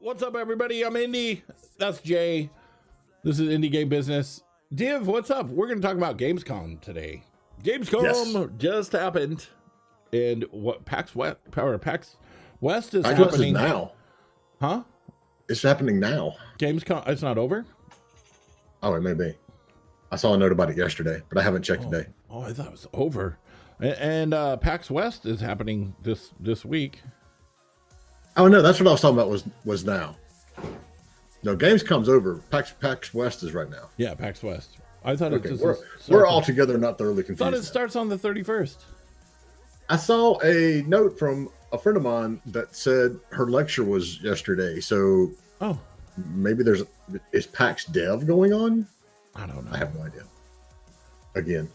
What's up, everybody? I'm Indy. That's Jay. This is Indie Game Business. Div, what's up? We're going to talk about Gamescom today. Gamescom just happened, and what PAX West is PAX happening West is now. Huh? It's happening now. Gamescom, it's not over. Oh, it may be. I saw a note about it yesterday, but I haven't checked today. Oh, I thought it was over. And PAX West is happening this week. Oh no, that's what I was talking about. Was now. No, Gamescom's over. PAX West is right now. Yeah, PAX West. I thought okay, it just we're all together, not thoroughly confused. I thought it starts on the 31st. I saw a note from a friend of mine that said her lecture was yesterday. So maybe is PAX Dev going on? I don't know. I have no idea. Again,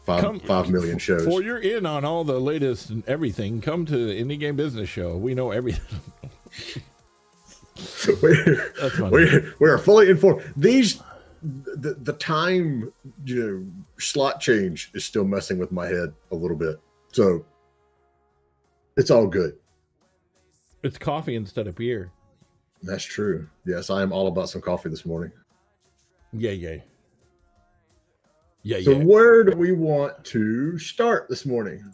5 million shows. Before you're in on all the latest and everything, come to the Indie Game Business Show. We know everything. That's funny. We're fully informed. The time slot change is still messing with my head a little bit. So it's all good. It's coffee instead of beer. That's true. Yes, I am all about some coffee this morning. Yeah. So where do we want to start this morning?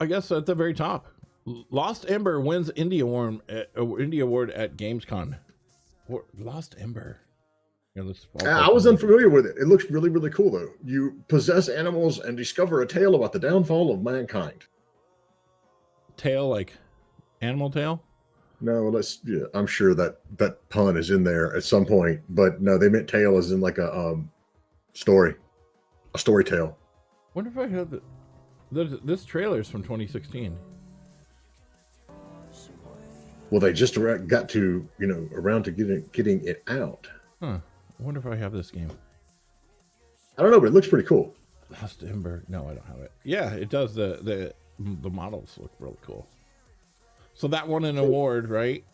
I guess at the very top. Lost Ember wins Indie Award at Gamescom. Lost Ember. I was unfamiliar with it. It looks really, really cool, though. You possess animals and discover a tale about the downfall of mankind. Tale like animal tale? No, I'm sure that pun is in there at some point, but no, they meant tale as in like a story. A story tale. Wonder if I have this trailer is from 2016. Well, they just got to around to getting it out. Huh. I wonder if I have this game. I don't know, but it looks pretty cool. Lost Ember. No, I don't have it. Yeah, it does. The models look really cool. So that won an award, right?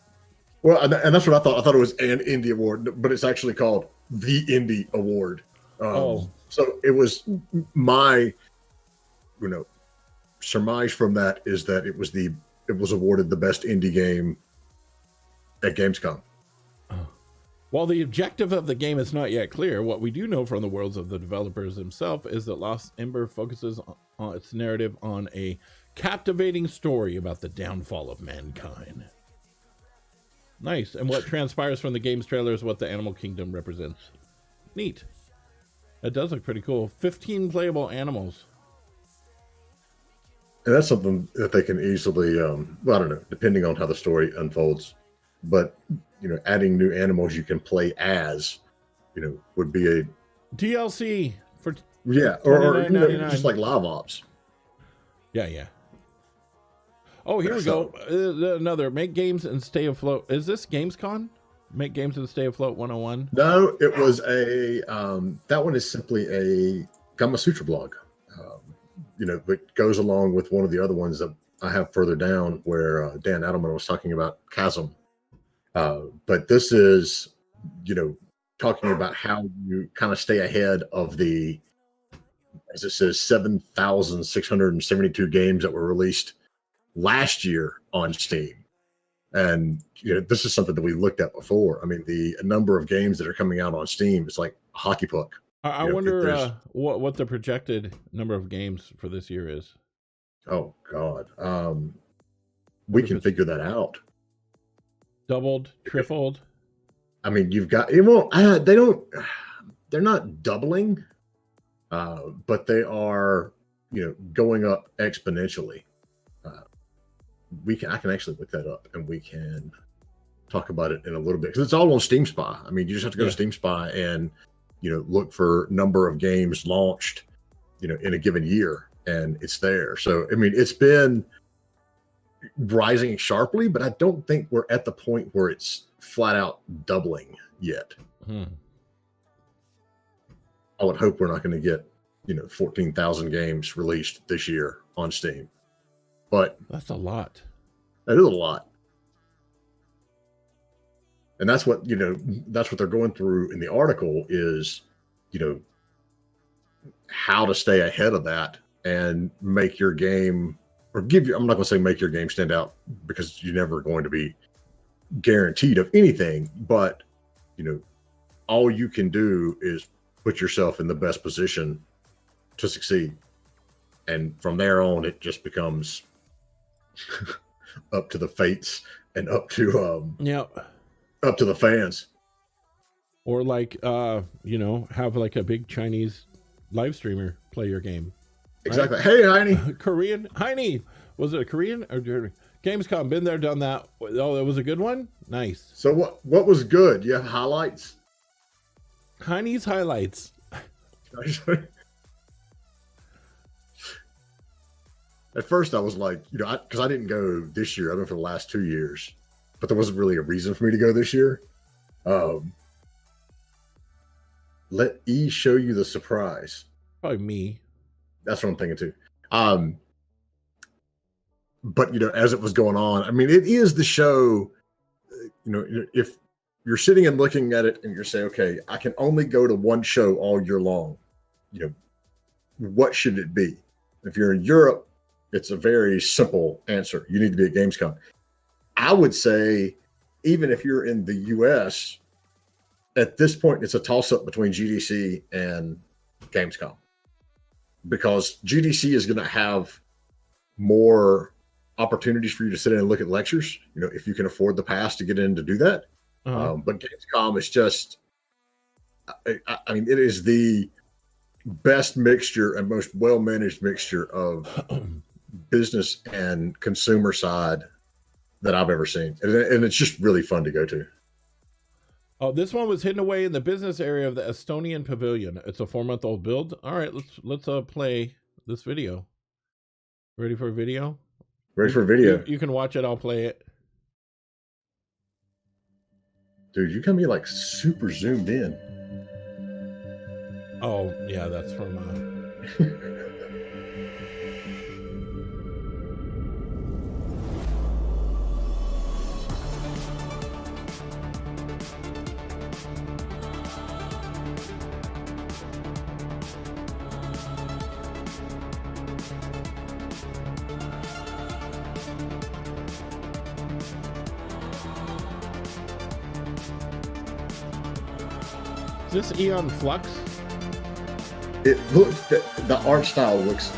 Well, and that's what I thought. I thought it was an Indie Award, but it's actually called the Indie Award. So it was my, surmise from that is that it was awarded the best indie game at Gamescom. While the objective of the game is not yet clear, what we do know from the worlds of the developers themselves is that Lost Ember focuses on its narrative on a captivating story about the downfall of mankind. Nice. And what transpires from the game's trailer is what the animal kingdom represents. Neat. It does look pretty cool. 15 playable animals. And that's something that they can easily, I don't know, depending on how the story unfolds. But, adding new animals you can play as, would be a DLC for or just like live ops. Yeah. Oh, here we go. Another make games and stay afloat. Is this Gamescom? Make games and stay afloat 101? No, it was that one is simply a Kama Sutra blog. That goes along with one of the other ones that I have further down where Dan Adelman was talking about Chasm. But this is, talking about how you kind of stay ahead of as it says, 7,672 games that were released last year on Steam. And this is something that we looked at before. I mean, the number of games that are coming out on Steam is like a hockey puck. I wonder what the projected number of games for this year is. Oh God, we can figure that out. Doubled, tripled. I mean, you've got it. Won't. They're not doubling, but they are, going up exponentially. I can actually look that up and we can talk about it in a little bit because it's all on Steam Spy. I mean, you just have to go to Steam Spy and, look for number of games launched, in a given year and it's there. So, I mean, it's been rising sharply, but I don't think we're at the point where it's flat out doubling yet. I would hope we're not going to get, 14,000 games released this year on Steam. But that's a lot. That is a lot. And that's what they're going through in the article is, how to stay ahead of that and make your game I'm not going to say make your game stand out because you're never going to be, guaranteed of anything, but all you can do is put yourself in the best position to succeed. And from there on, it just becomes up to the fates and up to the fans. Or like have like a big Chinese live streamer play your game. Exactly. Right? Hey, Heine. Korean Heine. Was it a Korean or Gamescom? Been there, done that. Oh, it was a good one. Nice. So what was good? You have highlights? Heine's highlights. At first, I was like, because I didn't go this year. I've been for the last 2 years, but there wasn't really a reason for me to go this year. Let E show you the surprise. Probably me. That's what I'm thinking too. But as it was going on, I mean, it is the show. If you're sitting and looking at it and you're saying, okay, I can only go to one show all year long, what should it be? If you're in Europe, it's a very simple answer. You need to be at Gamescom. I would say, even if you're in the US, at this point, it's a toss-up between GDC and Gamescom, because GDC is going to have more opportunities for you to sit in and look at lectures, if you can afford the pass to get in to do that. But Gamescom is just, I mean, it is the best mixture and most well-managed mixture of business and consumer side that I've ever seen. And it's just really fun to go to. Oh, this one was hidden away in the business area of the Estonian Pavilion. It's a 4-month-old build. All right, let's play this video. Ready for a video? Ready for a video. You can watch it. I'll play it. Dude, you can be like super zoomed in. Oh, yeah, that's from... Is this Eon Flux? It looks, the art style looks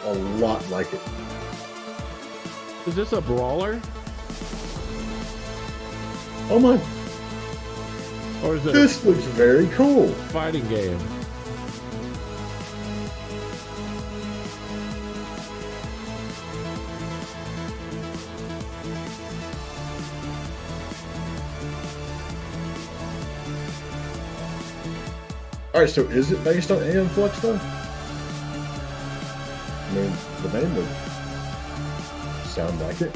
a lot like it. Is this a brawler? Oh my. Or is it This looks very cool. Fighting game? All right, so is it based on AM Flux though? I mean, the name would sound like it.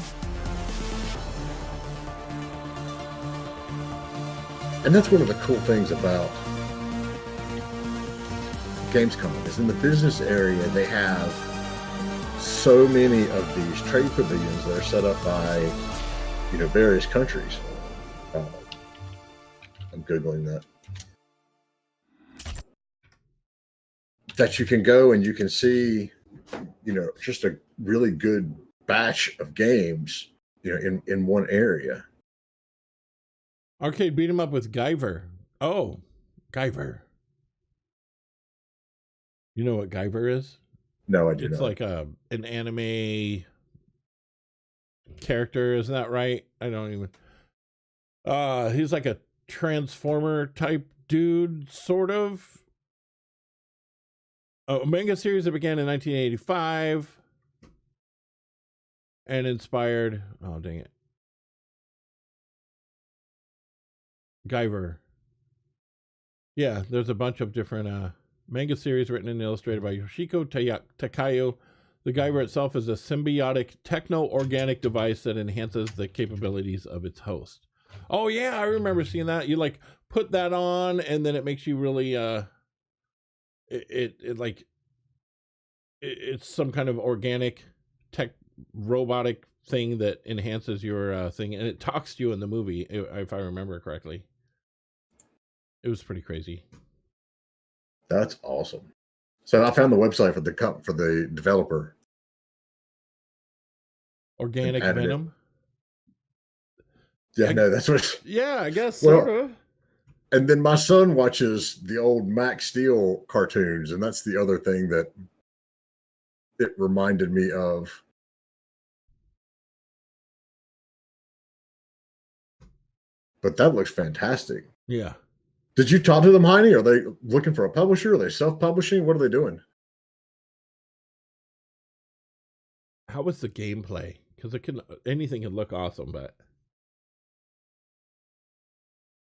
And that's one of the cool things about Gamescom is in the business area, they have so many of these trade pavilions that are set up by, various countries. I'm Googling that. That you can go and you can see, just a really good batch of games, in one area. Arcade beat 'em up with Guyver. Oh, Guyver. You know what Guyver is? No, I do not. It's like an anime character, isn't that right? I don't even. He's like a Transformer type dude, sort of. A manga series that began in 1985 and inspired. Oh, dang it. Guyver. Yeah, there's a bunch of different manga series written and illustrated by Yoshiko Takayo. The Guyver itself is a symbiotic techno-organic device that enhances the capabilities of its host. Oh, yeah, I remember seeing that. You like put that on and then it makes you really it's some kind of organic tech robotic thing that enhances your thing, and it talks to you in the movie, if I remember correctly. It was pretty crazy. That's awesome. So I found the website for the developer. Organic Venom. Yeah, no, that's what. Yeah, I guess Well, sort of. and then my son watches the old Max Steel cartoons, and that's the other thing that it reminded me of. But that looks fantastic. Yeah. Did you talk to them, Heine? Are they looking for a publisher? Are they self-publishing? What are they doing? How was the gameplay? Because anything can look awesome, but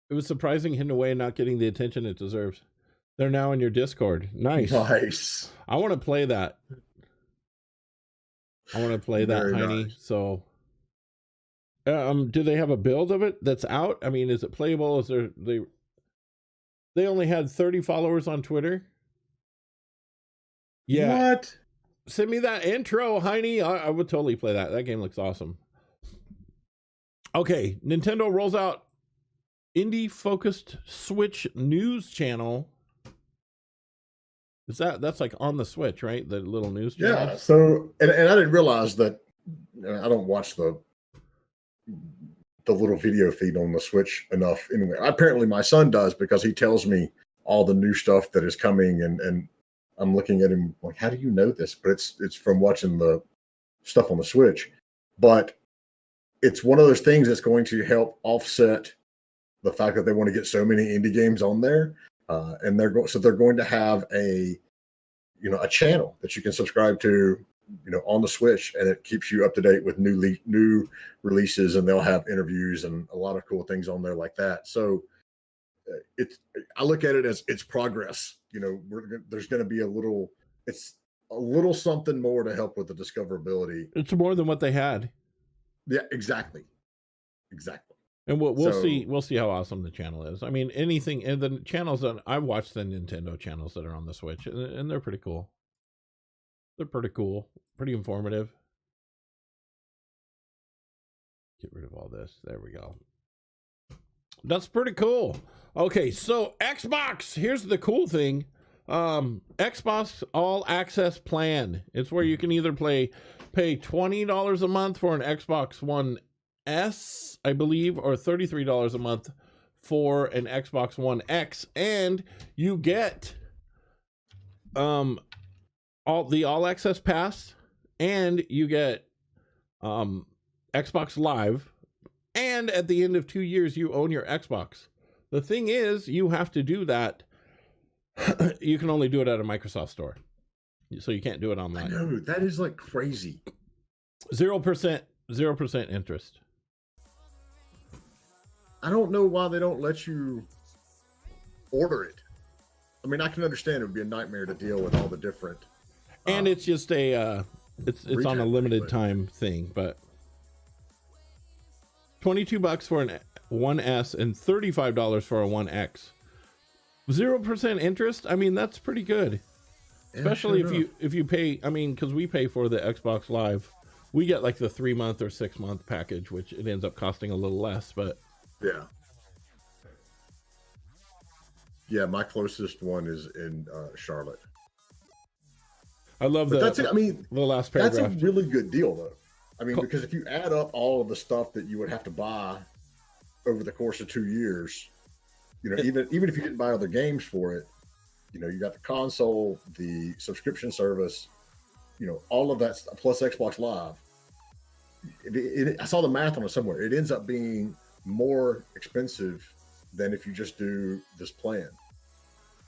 it was surprising hidden away and not getting the attention it deserves. They're now in your Discord. Nice. Nice. I want to play that. Very Heine. nice. So, do they have a build of it that's out? I mean, is it playable? Is there they only had 30 followers on Twitter? Yeah. What? Send me that intro, Heine. I would totally play that. That game looks awesome. Okay, Nintendo rolls out indie-focused Switch news channel. That's like on the Switch, right? The little news channel. Yeah. So, and I didn't realize that. I don't watch the little video feed on the Switch enough. Anyway, apparently my son does because he tells me all the new stuff that is coming, and I'm looking at him like, how do you know this? But it's from watching the stuff on the Switch. But it's one of those things that's going to help offset the fact that they want to get so many indie games on there, and they're going to have a channel that you can subscribe to, on the Switch, and it keeps you up to date with new releases, and they'll have interviews and a lot of cool things on there like that. So I look at it as it's progress. There's going to be a little something more to help with the discoverability. It's more than what they had. Yeah, exactly. And we'll see how awesome the channel is. I mean, anything, and the channels that I watch, the Nintendo channels that are on the Switch, and they're pretty cool. They're pretty cool, pretty informative. Get rid of all this. There we go. That's pretty cool. Okay, so Xbox. Here's the cool thing. Xbox All Access Plan. It's where you can either pay $20 a month for an Xbox One S, I believe, or $33 a month for an Xbox One X, and you get all access pass, and you get Xbox Live, and at the end of 2 years you own your Xbox. The thing is, you have to do that. You can only do it at a Microsoft store, so you can't do it online. I know, that is like crazy. 0% interest. I don't know why they don't let you order it. I mean, I can understand it would be a nightmare to deal with all the different. And it's just it's on a limited time thing, but $22 for an One S and $35 for a One X. 0% interest. I mean, that's pretty good, especially if you pay. I mean, because we pay for the Xbox Live, we get like the 3-month or 6-month package, which it ends up costing a little less, but. Yeah, my closest one is in Charlotte. I love that. That's it. I mean, the last paragraph. That's a really good deal, though. I mean, because if you add up all of the stuff that you would have to buy over the course of 2 years, even if you didn't buy other games for it, you got the console, the subscription service, all of that stuff, plus Xbox Live. I saw the math on it somewhere. It ends up being more expensive than if you just do this plan.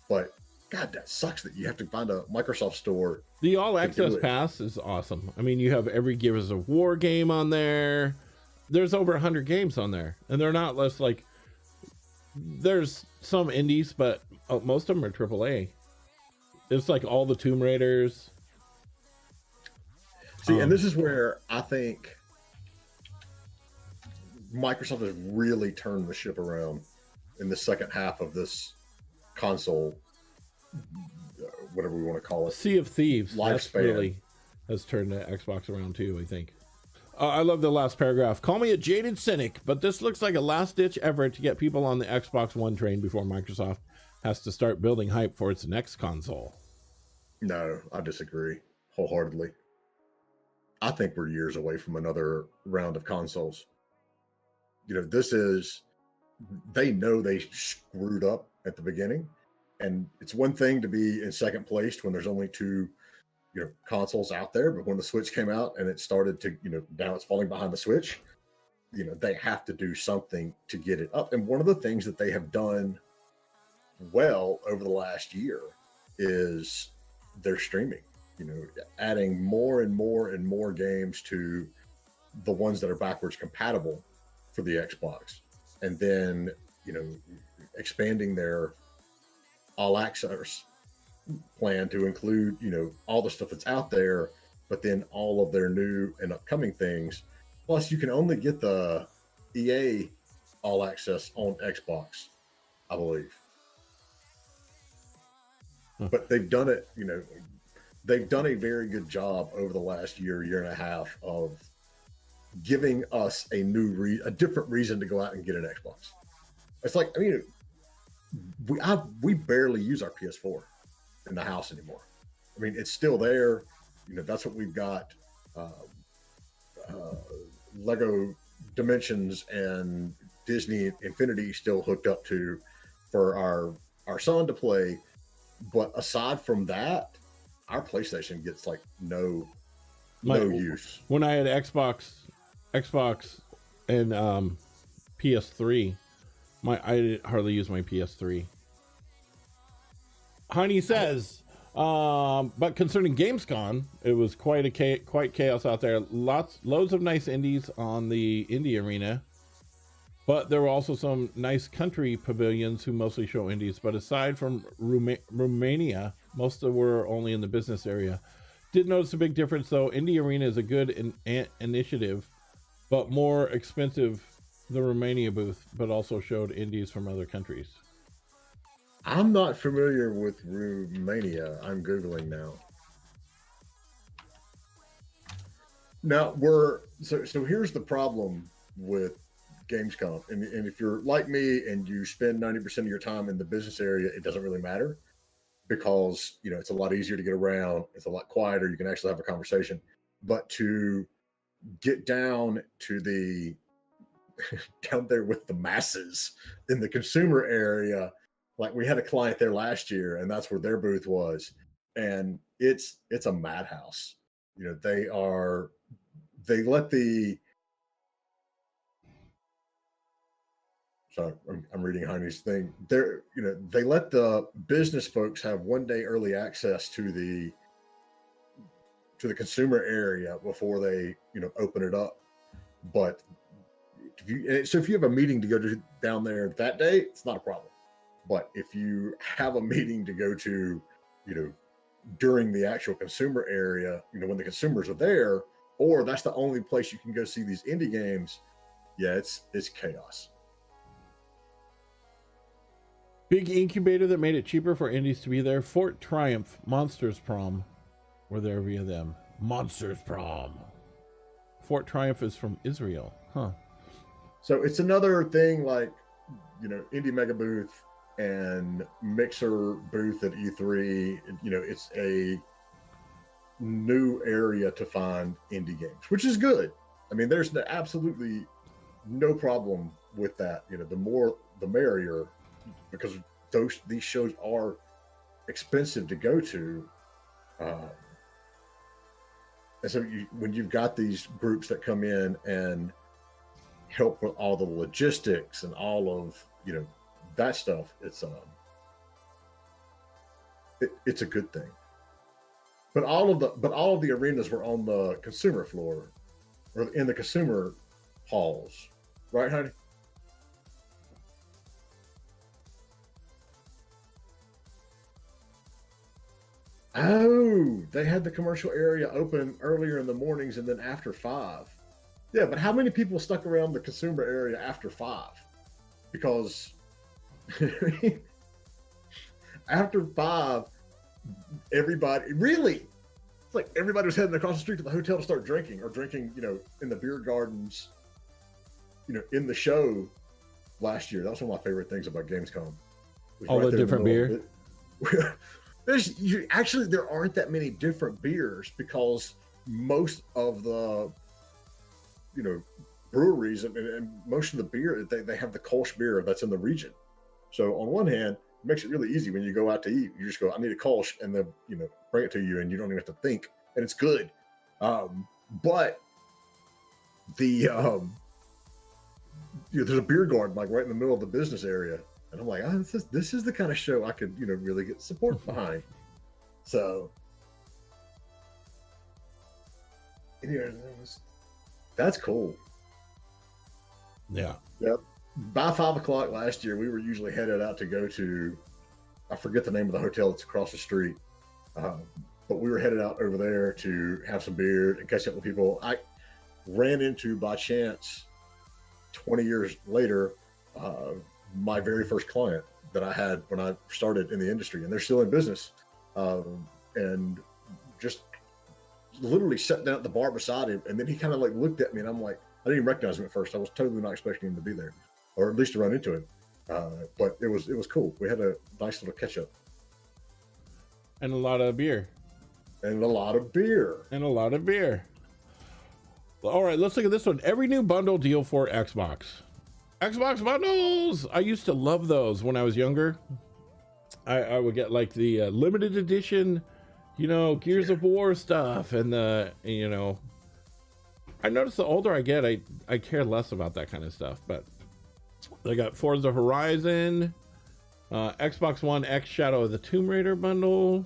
But God, that sucks that you have to find a Microsoft store. The All Access Pass is awesome. I mean, you have every Gears of War game on there. There's over 100 games on there, and they're not less like. There's some indies, but most of them are AAA. It's like all the Tomb Raiders. See, and this is where I think Microsoft has really turned the ship around in the second half of this console, whatever we want to call it. Sea of Thieves. Lifespan. That really has turned the Xbox around too, I think. I love the last paragraph. Call me a jaded cynic, but this looks like a last-ditch effort to get people on the Xbox One train before Microsoft has to start building hype for its next console. No, I disagree wholeheartedly. I think we're years away from another round of consoles. this is, they know they screwed up at the beginning, and it's one thing to be in second place when there's only two consoles out there, but when the Switch came out and it started to now it's falling behind the Switch, they have to do something to get it up. And one of the things that they have done well over the last year is their streaming, adding more and more and more games to the ones that are backwards compatible for the Xbox, and then expanding their all access plan to include all the stuff that's out there, but then all of their new and upcoming things. Plus, you can only get the EA all access on Xbox, I believe. But they've done it, they've done a very good job over the last year and a half of giving us a different reason to go out and get an Xbox. It's like, we barely use our PS4 in the house anymore. It's still there. That's what we've got. Lego Dimensions and Disney Infinity still hooked up to for our son to play. But aside from that, our PlayStation gets like no use. When I had Xbox and PS3, I hardly use my PS3. Honey says, but concerning Gamescom, it was quite chaos out there. Loads of nice indies on the indie arena, but there were also some nice country pavilions who mostly show indies. But aside from Romania, most of them were only in the business area. Did notice a big difference though. Indie arena is a good initiative, but more expensive. The Romania booth, but also showed indies from other countries. I'm not familiar with Romania. I'm Googling now. Now so here's the problem with Gamescom. And if you're like me and you spend 90% of your time in the business area, it doesn't really matter because, it's a lot easier to get around. It's a lot quieter. You can actually have a conversation. But to get down to the down there with the masses in the consumer area, like we had a client there last year and that's where their booth was, and it's a madhouse. They let the sorry, I'm reading Heine's thing. They let the business folks have 1 day early access to the consumer area before they open it up. But if you have a meeting to go to down there that day, it's not a problem. But if you have a meeting to go to, during the actual consumer area, when the consumers are there, or that's the only place you can go see these indie games, yeah, it's chaos. Big incubator that made it cheaper for indies to be there. Fort Triumph, Monsters Prom were there via them. Monsters Prom. Fort Triumph is from Israel, huh? So it's another thing like, Indie Mega Booth and Mixer Booth at E3. It's a new area to find indie games, which is good. There's absolutely no problem with that. The more, the merrier, because these shows are expensive to go to. And so when you've got these groups that come in and help with all the logistics and all of that stuff, it's a good thing. But all of the arenas were on the consumer floor or in the consumer halls, right, honey? Oh, they had the commercial area open earlier in the mornings and then after 5. Yeah, but how many people stuck around the consumer area after 5? Because after 5, everybody really, it's like everybody was heading across the street to the hotel to start drinking, in the beer gardens, in the show last year. That was one of my favorite things about Gamescom. All the different beer. There aren't that many different beers because most of the breweries and most of the beer, they have the Kolsch beer that's in the region. So on one hand, it makes it really easy when you go out to eat. You just go, I need a Kolsch, and they'll, bring it to you, and you don't even have to think, and it's good. But the there's a beer garden like right in the middle of the business area, and I'm like, this is the kind of show I could really get support behind. So that's cool. Yeah. Yep. By 5 o'clock last year, we were usually headed out to go to, I forget the name of the hotel that's across the street, but we were headed out over there to have some beer and catch up with people. I ran into, by chance, 20 years later, my very first client that I had when I started in the industry, and they're still in business, and just literally sat down at the bar beside him, and then he kind of like looked at me, and I'm like, I didn't even recognize him at first. I was totally not expecting him to be there, or at least to run into him. But it was cool. We had a nice little catch up. And a lot of beer. And a lot of beer. And a lot of beer. All right, let's look at this one. Every new bundle deal for Xbox. Xbox bundles! I used to love those when I was younger. I would get like the limited edition, Gears of War stuff. And I noticed the older I get, I care less about that kind of stuff. But they got Forza Horizon, Xbox One X Shadow of the Tomb Raider bundle,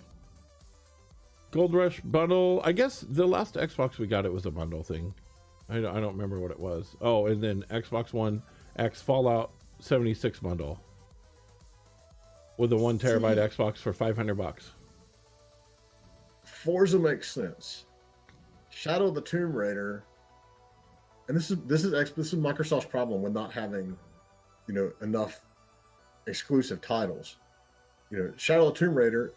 Gold Rush bundle. I guess the last Xbox we got, it was a bundle thing. I don't remember what it was. Oh, and then Xbox One X Fallout 76 bundle with a 1 terabyte Xbox for $500. Forza makes sense. Shadow of the Tomb Raider, and this is Microsoft's problem with not having, enough exclusive titles. Shadow of the Tomb Raider,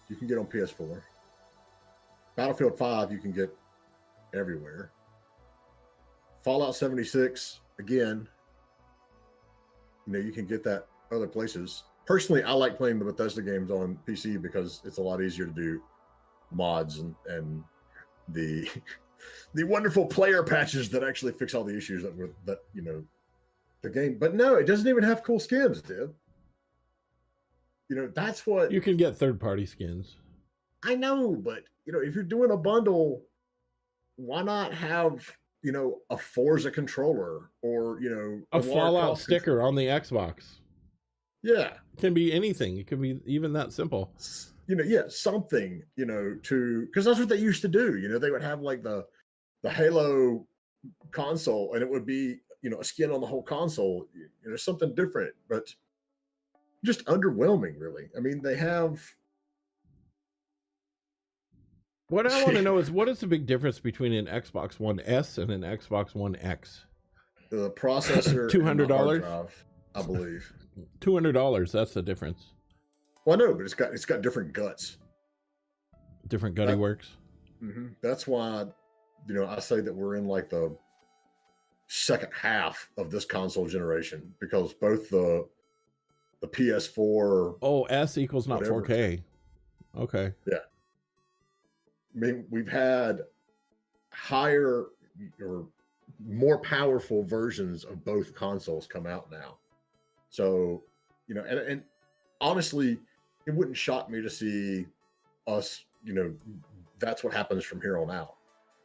you can get on PS4. Battlefield 5, you can get everywhere. Fallout 76, again, you can get that other places. Personally, I like playing the Bethesda games on PC because it's a lot easier to do mods and the wonderful player patches that actually fix all the issues that the game. But no, it doesn't even have cool skins, dude. That's what you can get third-party skins. I know, but if you're doing a bundle, why not have a Forza controller or a Fallout sticker on the Xbox? Yeah, it can be anything. It can be even that simple. Something because that's what they used to do. They would have like the Halo console, and it would be a skin on the whole console. Something different, but just underwhelming, really. I mean, they have. What I want to know is, what is the big difference between an Xbox One S and an Xbox One X? The processor, $200, I believe. $200. That's the difference. Well, no, but it's got different guts. Different gutty works. Mm-hmm. That's why, I say that we're in like the second half of this console generation, because both the PS4. Oh, S equals not 4K. Okay. Yeah. I mean, we've had higher or more powerful versions of both consoles come out now. So, and honestly, it wouldn't shock me to see us, that's what happens from here on out.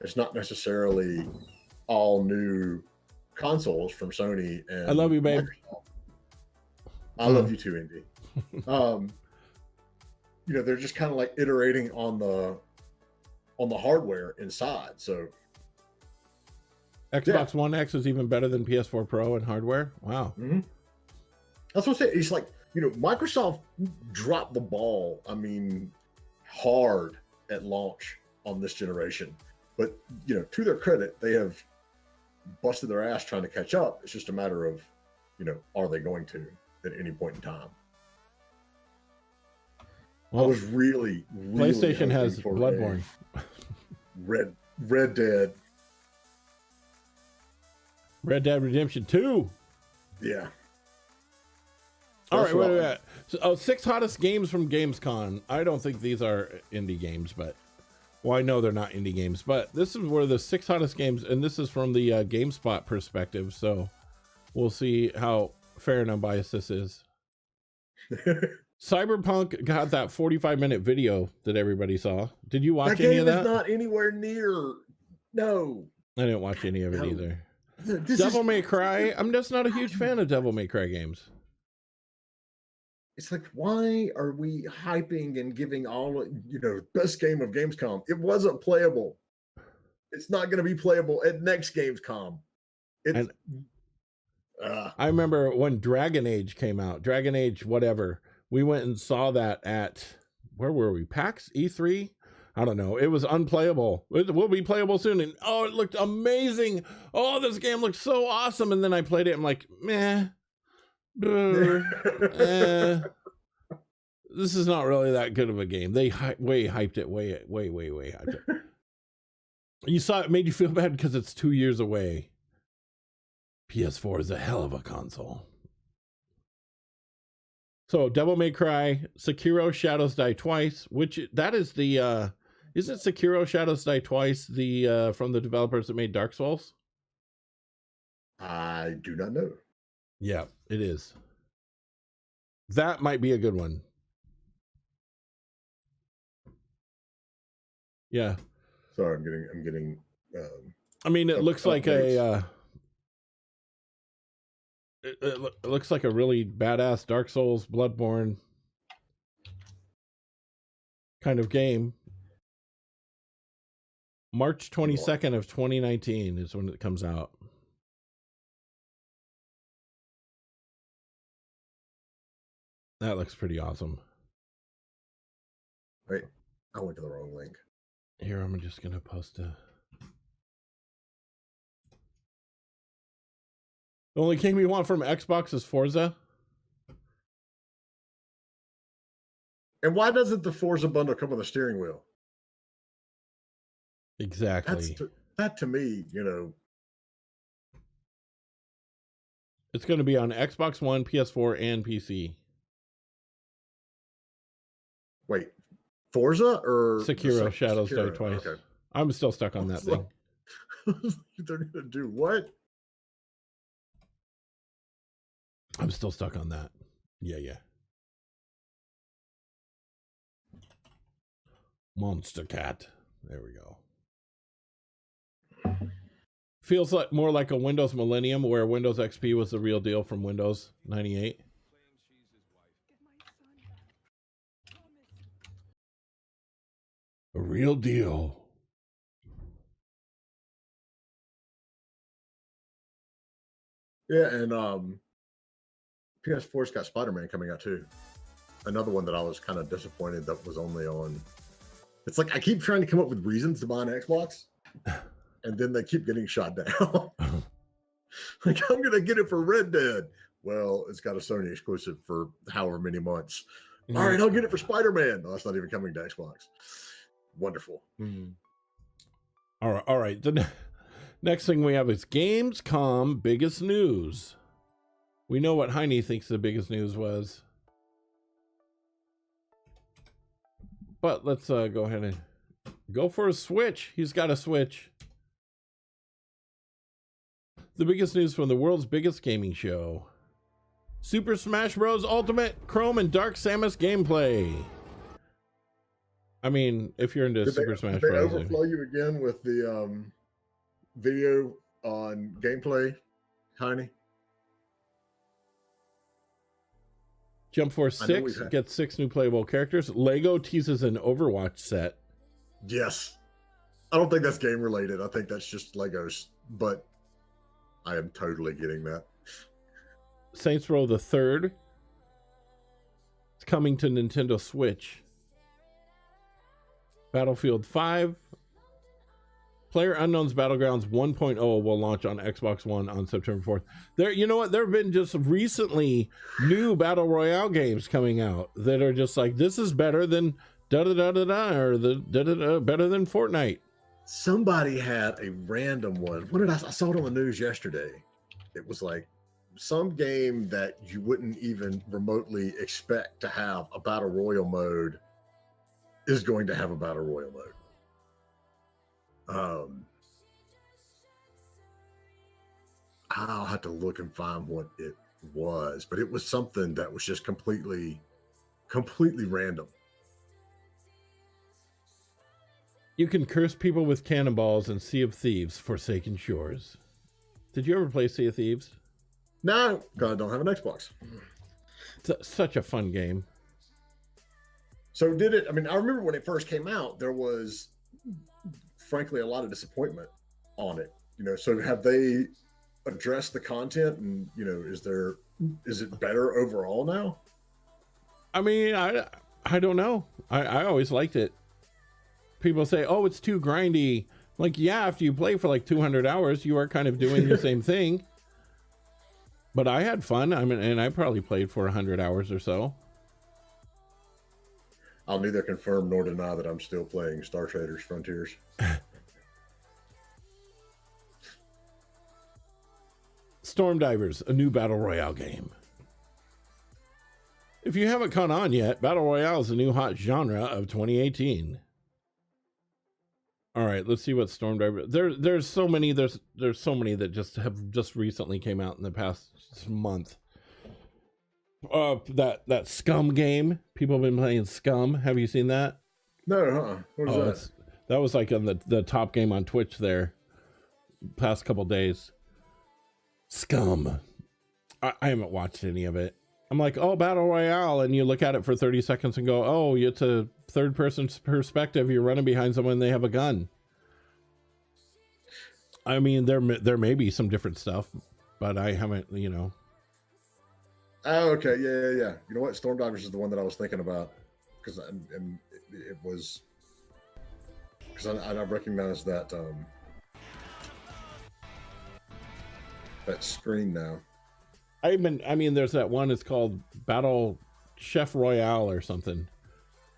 It's not necessarily all new consoles from Sony and I love you, babe. Microsoft. I love you too, Indy. They're just kind of like iterating on the hardware inside. So Xbox One X is even better than PS4 Pro in hardware. Wow. Mm-hmm. That's what I'm saying. It's like, Microsoft dropped the ball, hard at launch on this generation. But, to their credit, they have busted their ass trying to catch up. It's just a matter of, are they going to at any point in time? Well, I was really PlayStation has Bloodborne. Red Dead. Red Dead Redemption 2. Yeah. All right, wait a minute. So, 6 hottest games from Gamescom. I don't think these are indie games, but Well, I know they're not indie games, but this is where the 6 hottest games, and this is from the GameSpot perspective. So we'll see how fair and unbiased this is. Cyberpunk got that 45-minute video that everybody saw. Did you watch any of that? That game is not anywhere near. No. I didn't watch any of it either. Devil May Cry. I'm just not a huge fan of Devil May Cry games. It's like, why are we hyping and giving all, best game of Gamescom? It wasn't playable. It's not going to be playable at next Gamescom. I remember when Dragon Age came out, Dragon Age whatever, we went and saw that at, where were we, PAX? E3? I don't know. It was unplayable. It will be playable soon. And oh, it looked amazing. Oh, this game looked so awesome. And then I played it. I'm like, meh. This is not really that good of a game. They hyped it way hyped it. You saw it, made you feel bad because it's 2 years away. PS4 is a hell of a console. So Devil May Cry, Sekiro Shadows Die Twice, which that is the isn't Sekiro Shadows Die Twice the from the developers that made Dark Souls? I do not know. Yeah, it is. That might be a good one. Yeah. Sorry, I'm getting. I mean, it looks like a. It looks like a really badass Dark Souls, Bloodborne kind of game. March 22nd of 2019 is when it comes out. That looks pretty awesome. Wait, I went to the wrong link. Here, I'm just going to post a... The only game we want from Xbox is Forza. And why doesn't the Forza bundle come with a steering wheel? Exactly. That to me, It's going to be on Xbox One, PS4, and PC. Wait, Forza or Sekiro Shadows Die Twice. Okay. I'm still stuck on that thing. They're going to do what? I'm still stuck on that. Yeah. Monster Cat. There we go. Feels like more like a Windows Millennium where Windows XP was the real deal from Windows 98. A real deal. Yeah, and PS4's got Spider-Man coming out too. Another one that I was kind of disappointed that was only on. It's like I keep trying to come up with reasons to buy an Xbox, and then they keep getting shot down. Like, I'm gonna get it for Red Dead. Well, it's got a Sony exclusive for however many months. Mm-hmm. All right, I'll get it for Spider-Man. No, that's not even coming to Xbox. Wonderful. Mm-hmm. All right. The next thing we have is Gamescom Biggest News. We know what Heine thinks the biggest news was. But let's go ahead and go for a Switch. He's got a Switch. The biggest news from the world's biggest gaming show. Super Smash Bros. Ultimate Chrome and Dark Samus gameplay. I mean, if you're into Super Smash Bros. Did they overflow you again with the video on gameplay, Heine? Jump Force 6 gets 6 new playable characters. Lego teases an Overwatch set. Yes. I don't think that's game related. I think that's just Legos, but I am totally getting that. Saints Row the Third. It's coming to Nintendo Switch. Battlefield 5. PlayerUnknown's Battlegrounds 1.0 will launch on Xbox One on September 4th. You know what? There have been just recently new Battle Royale games coming out that are just like, this is better than da-da-da-da-da, or better than Fortnite. Somebody had a random one. What did I saw it on the news yesterday. It was like some game that you wouldn't even remotely expect to have a Battle Royale mode is going to have a Battle Royale mode. Um, I'll have to look and find what it was, but it was something that was just completely random. You can curse people with cannonballs in Sea of Thieves, Forsaken Shores. Did you ever play Sea of Thieves? No, because I don't have an Xbox. It's such a fun game. So did it? I mean, I remember when it first came out, there was, frankly, a lot of disappointment on it. So have they addressed the content, and is it better overall now? I mean, I don't know. I always liked it. People say, oh, it's too grindy. Like, yeah, after you play for like 200 hours, you are kind of doing the same thing. But I had fun. I mean, and I probably played for 100 hours or so. I'll neither confirm nor deny that I'm still playing Star Traders Frontiers. Storm Divers, a new battle royale game. If you haven't caught on yet, battle royale is a new hot genre of 2018. All right, let's see what Storm Diver. There's so many. There's so many that just recently came out in the past month. That Scum game. People have been playing Scum. Have you seen that? No, what is that? That was like on the top game on Twitch there. Past couple days. Scum. I haven't watched any of it. I'm like, oh, battle royale, and you look at it for 30 seconds and go, oh, it's a third person perspective. You're running behind someone and they have a gun. I mean, there may be some different stuff, but I haven't, Oh, okay, yeah. You know what? Storm Divers is the one that I was thinking about, because it was because I recognize that that screen now. I mean, there's that one. It's called Battle Chef Royale or something,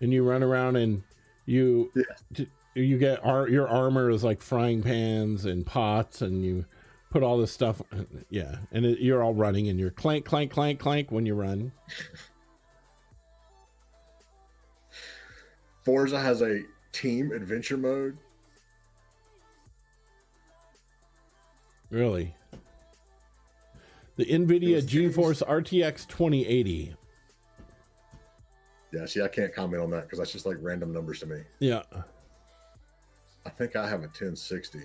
and you run around and you get your armor is like frying pans and pots, and you put all this stuff. Yeah, and you're all running, and you're clank, clank, clank, clank when you run. Forza has a team adventure mode. Really? The NVIDIA GeForce RTX 2080. Yeah, see, I can't comment on that because that's just like random numbers to me. Yeah. I think I have a 1060.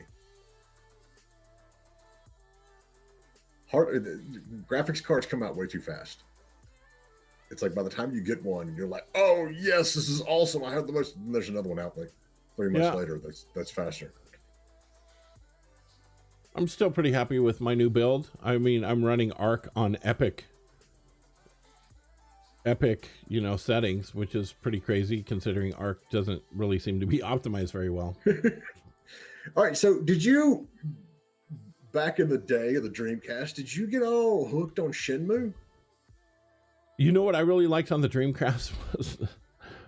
Graphics cards come out way too fast. It's like by the time you get one, you're like, oh, yes, this is awesome. I have the most. And there's another one out like 3 months later that's faster. I'm still pretty happy with my new build. I mean, I'm running Arc on epic, settings, which is pretty crazy considering Arc doesn't really seem to be optimized very well. All right. So did you, back in the day of the Dreamcast, did you get all hooked on Shenmue? You know what I really liked on the Dreamcast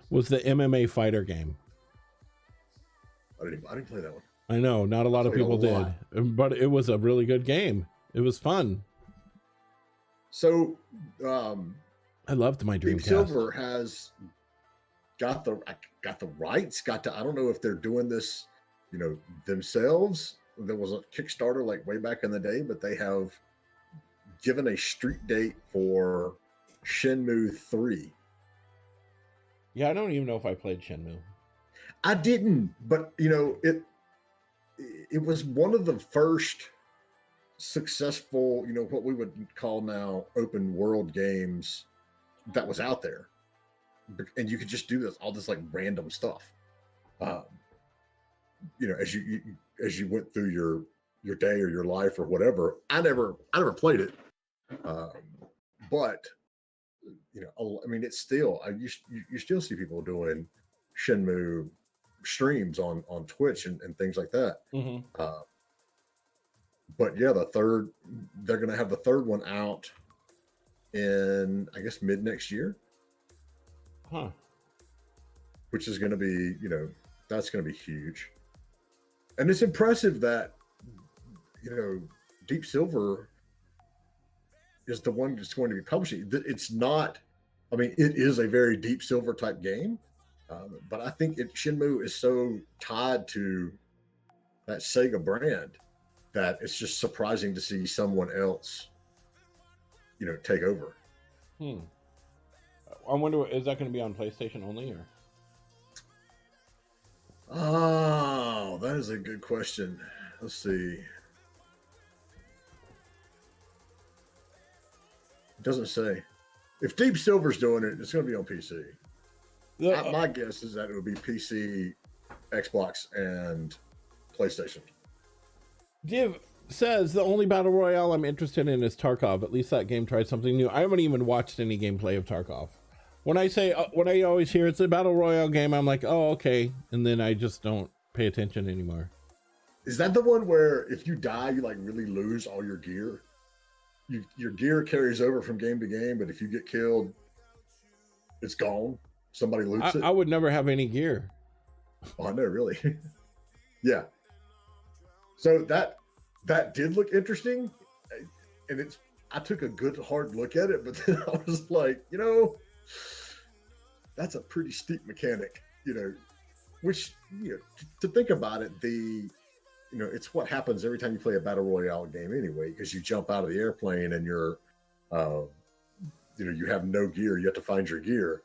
was the MMA fighter game. I didn't play that one. I know not a lot of people did, but it was a really good game. It was fun. So, I loved my Dreamcast. Deep Silver has got the rights. I don't know if they're doing this, themselves. There was a Kickstarter like way back in the day, but they have given a street date for Shenmue 3. Yeah, I don't even know if I played Shenmue. I didn't, but it was one of the first successful, what we would call now open world games that was out there. And you could just do all this like random stuff. As you went through your day or your life or whatever. I never played it. But I mean, it's still, you still see people doing Shenmue streams on Twitch and things like that. Mm-hmm. But yeah, they're going to have the third one out in, I guess, mid next year. Huh. Which is going to be, that's going to be huge. And it's impressive that, Deep Silver is the one that's going to be publishing. It's not, I mean, it is a very Deep Silver type game. But I think Shenmue is so tied to that Sega brand, that it's just surprising to see someone else, take over. I wonder, is that going to be on PlayStation only, or? Oh, that is a good question. Let's see. It doesn't say. If Deep Silver's doing it, it's going to be on PC. My guess is that it would be PC, Xbox, and PlayStation. Div says the only battle royale I'm interested in is Tarkov. At least that game tried something new. I haven't even watched any gameplay of Tarkov. When I always hear it's a battle royale game, I'm like, oh, okay, and then I just don't pay attention anymore. Is that the one where if you die, you like really lose all your gear? Your gear carries over from game to game, but if you get killed, it's gone. Somebody loots it. I would never have any gear. Oh, no, really? Yeah. So that did look interesting, and I took a good hard look at it, but then I was like, that's a pretty steep mechanic, which, to think about it, it's what happens every time you play a battle royale game anyway, because you jump out of the airplane and you're, you have no gear. You have to find your gear.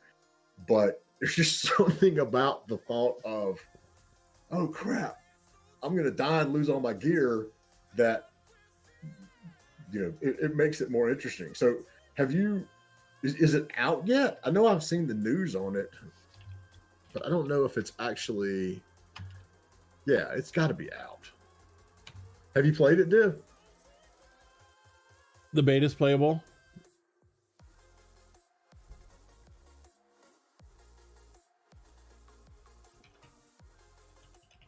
But there's just something about the thought of, oh crap, I'm going to die and lose all my gear, that, it makes it more interesting. So is it out yet? I know I've seen the news on it, but I don't know if it's actually, it's got to be out. Have you played it, Div? The beta's playable.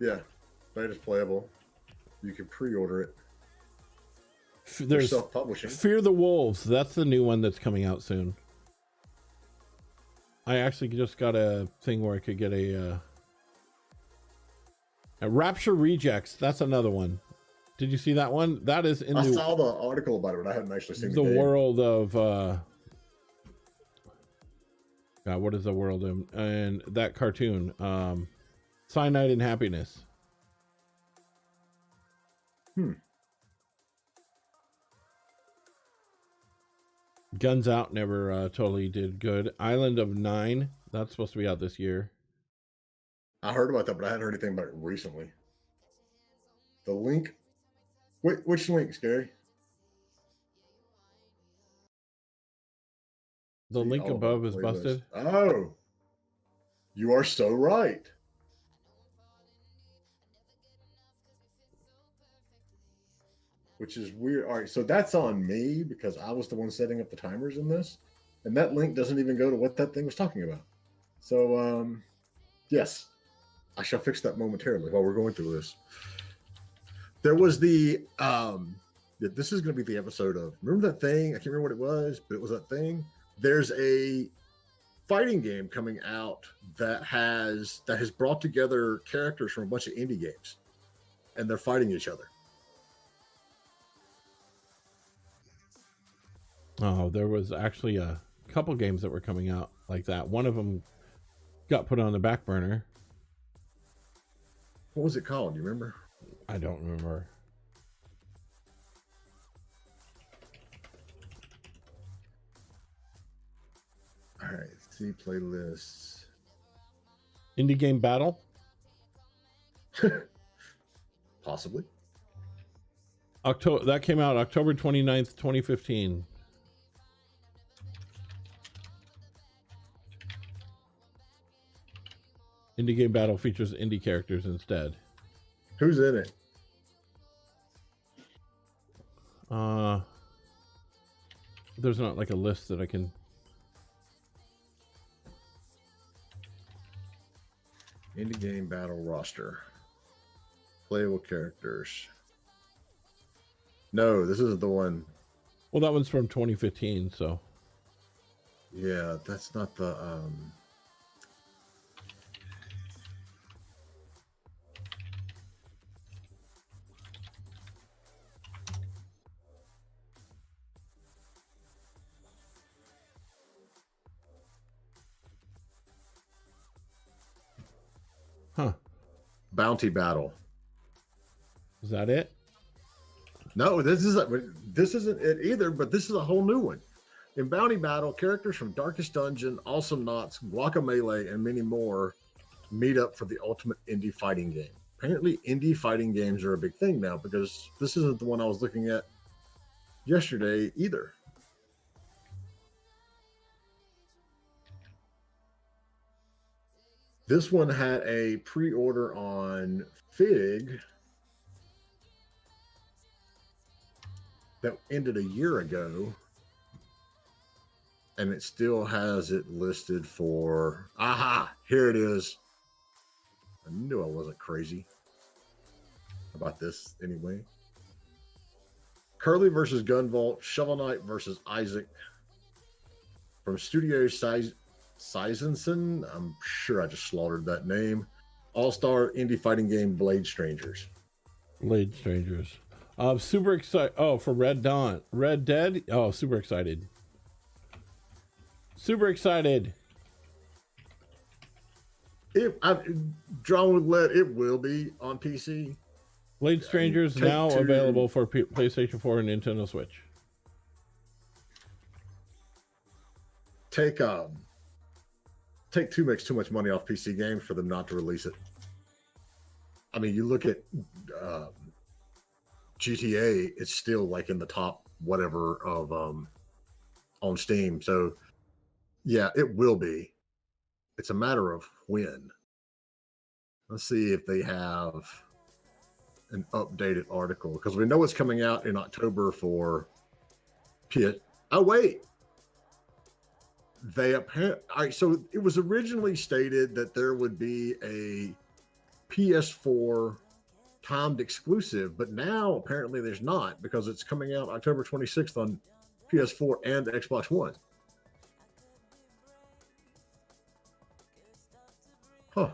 Yeah, beta's playable. You can pre-order it. There's self-publishing. Fear the Wolves. That's the new one that's coming out soon. I actually just got a thing where I could get a Rapture Rejects. That's another one. Did you see that one? That is in I saw the article about it, but I hadn't actually seen the game. World of God, what is the world of, and that cartoon, Cyanide and Happiness. Guns Out never totally did good. Island of Nine, that's supposed to be out this year. I heard about that, but I hadn't heard anything about it recently. The link. Wait, which link, Scary? The link above is busted. Oh, you are so right. Which is weird. All right, so that's on me because I was the one setting up the timers in this, and that link doesn't even go to what that thing was talking about. So, yes, I shall fix that momentarily while we're going through this. There was this is going to be the episode of, remember that thing? I can't remember what it was, but it was that thing. There's a fighting game coming out that has brought together characters from a bunch of indie games, and they're fighting each other. Oh, there was actually a couple games that were coming out like that. One of them got put on the back burner. What was it called? You remember? I don't remember. All right, see playlists. Indie Game Battle? Possibly. That came out October 29th, 2015. Indie Game Battle features indie characters instead. Who's in it? There's not like a list that I can. Indie Game Battle roster. Playable characters. No, this isn't the one. Well, that one's from 2015, so. Yeah, that's not the Huh. Bounty Battle. Is that it? No, this isn't it either, but this is a whole new one. In Bounty Battle, characters from Darkest Dungeon, Awesome Knots, Guacamelee, and many more meet up for the ultimate indie fighting game. Apparently, indie fighting games are a big thing now because this isn't the one I was looking at yesterday either. This one had a pre-order on Fig that ended a year ago, and it still has it listed for, here it is. I knew I wasn't crazy about this anyway. Curly versus Gunvolt, Shovel Knight versus Isaac from Studio Sizenson. I'm sure I just slaughtered that name. All-star indie fighting game Blade Strangers. Blade Strangers. Super excited. Oh, for Red Dead. Oh, super excited. Super excited. Drawn with lead, it will be on PC. Blade Strangers now available for PlayStation 4 and Nintendo Switch. Take Two makes too much money off PC games for them not to release it. I mean, you look at GTA, it's still like in the top whatever of on Steam. So yeah, it will be. It's a matter of when. Let's see if they have an updated article, because we know it's coming out in October for PS. Oh wait, they apparently. All right, so it was originally stated that there would be a PS4 timed exclusive, but now apparently there's not, because it's coming out October 26th on PS4 and Xbox One. Huh.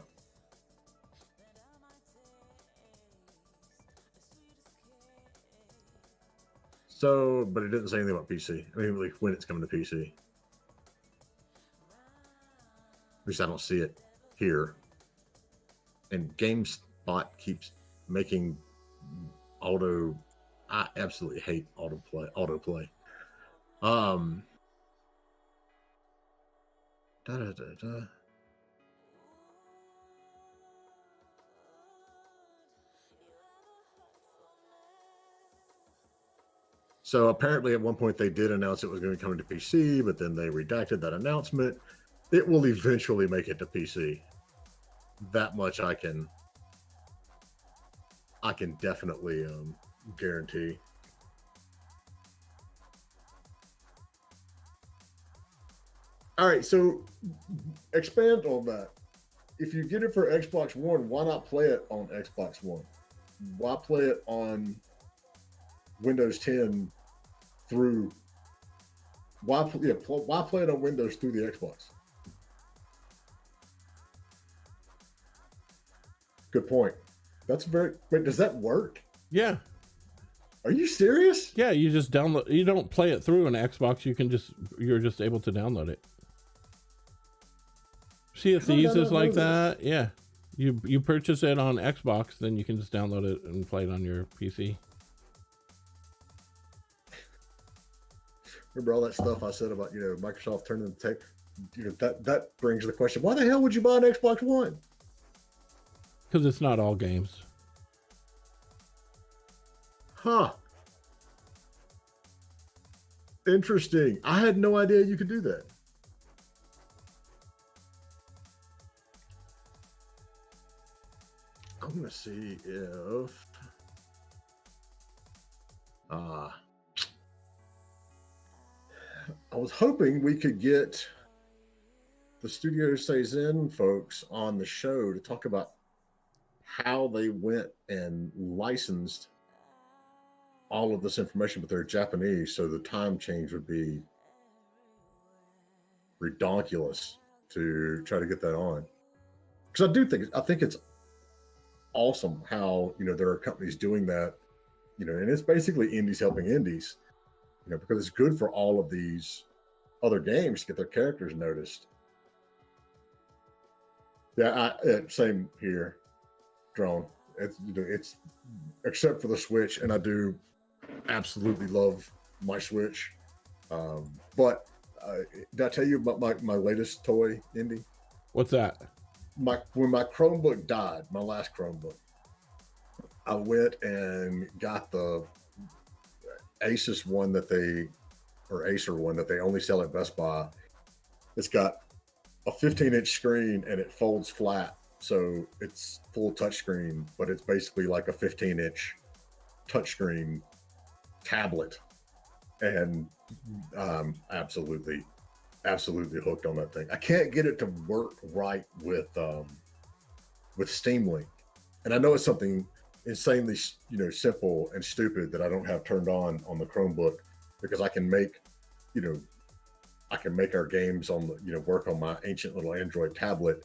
So, but it didn't say anything about PC. I mean, like when it's coming to PC. At least I don't see it here. And GameSpot keeps making auto. I absolutely hate autoplay. So apparently at one point they did announce it was going to be coming to PC, but then they redacted that announcement. It will eventually make it to PC. That much I can definitely guarantee. All right, so expand on that. If you get it for Xbox One, why not play it on Xbox One? Why play it on Windows 10 through? Why play it on Windows through the Xbox? Good point. That's very. Wait, does that work? Yeah. Are you serious? Yeah, you just download. You don't play it through an Xbox. You're just able to download it. See if these is like that. Yeah, you purchase it on Xbox, then you can just download it and play it on your PC. Remember all that stuff I said about Microsoft turning the tech. That brings the question: why the hell would you buy an Xbox One? Because it's not all games. Huh. Interesting. I had no idea you could do that. I'm going to see if... I was hoping we could get the Studio Seizen folks on the show to talk about how they went and licensed all of this information, but they're Japanese, so the time change would be ridiculous to try to get that on. Because I think it's awesome how there are companies doing that, and it's basically indies helping indies, because it's good for all of these other games to get their characters noticed. Yeah, same here, Drone. it's except for the Switch, and I do absolutely love my Switch. But did I tell you about my latest toy, Indy? What's that? When my Chromebook died, my last Chromebook, I went and got the Acer one that they only sell at Best Buy. It's got a 15-inch screen and it folds flat, so it's full touchscreen, but it's basically like a 15-inch touchscreen tablet, and absolutely hooked on that thing. I can't get it to work right with Steam Link, and I know it's something insanely simple and stupid that I don't have turned on the Chromebook, because I can make our games on the work on my ancient little Android tablet,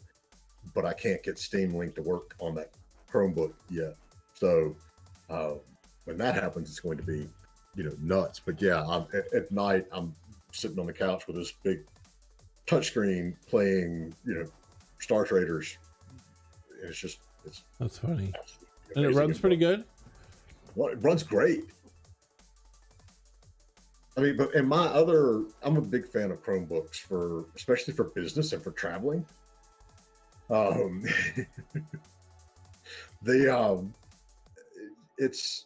but I can't get Steam Link to work on that Chromebook yet. So when that happens, it's going to be nuts. But yeah, at night I'm sitting on the couch with this big touchscreen playing Star Traders. That's funny. And it runs pretty good? Well, it runs great. I mean, but I'm a big fan of Chromebooks, especially for business and for traveling. It's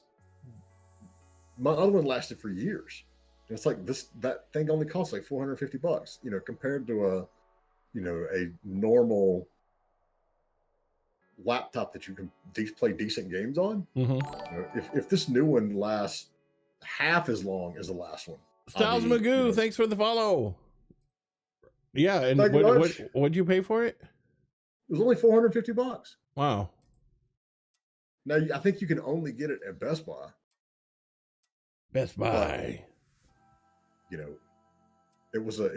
my other one lasted for years. And it's like that thing only costs like $450, compared to a normal laptop that you can play decent games on. If this new one lasts half as long as the last one. Styles Magoo, thanks for the follow. Yeah, and what'd you pay for it? It was only $450. Wow. Now I think you can only get it at Best Buy. Best Buy. But, it was a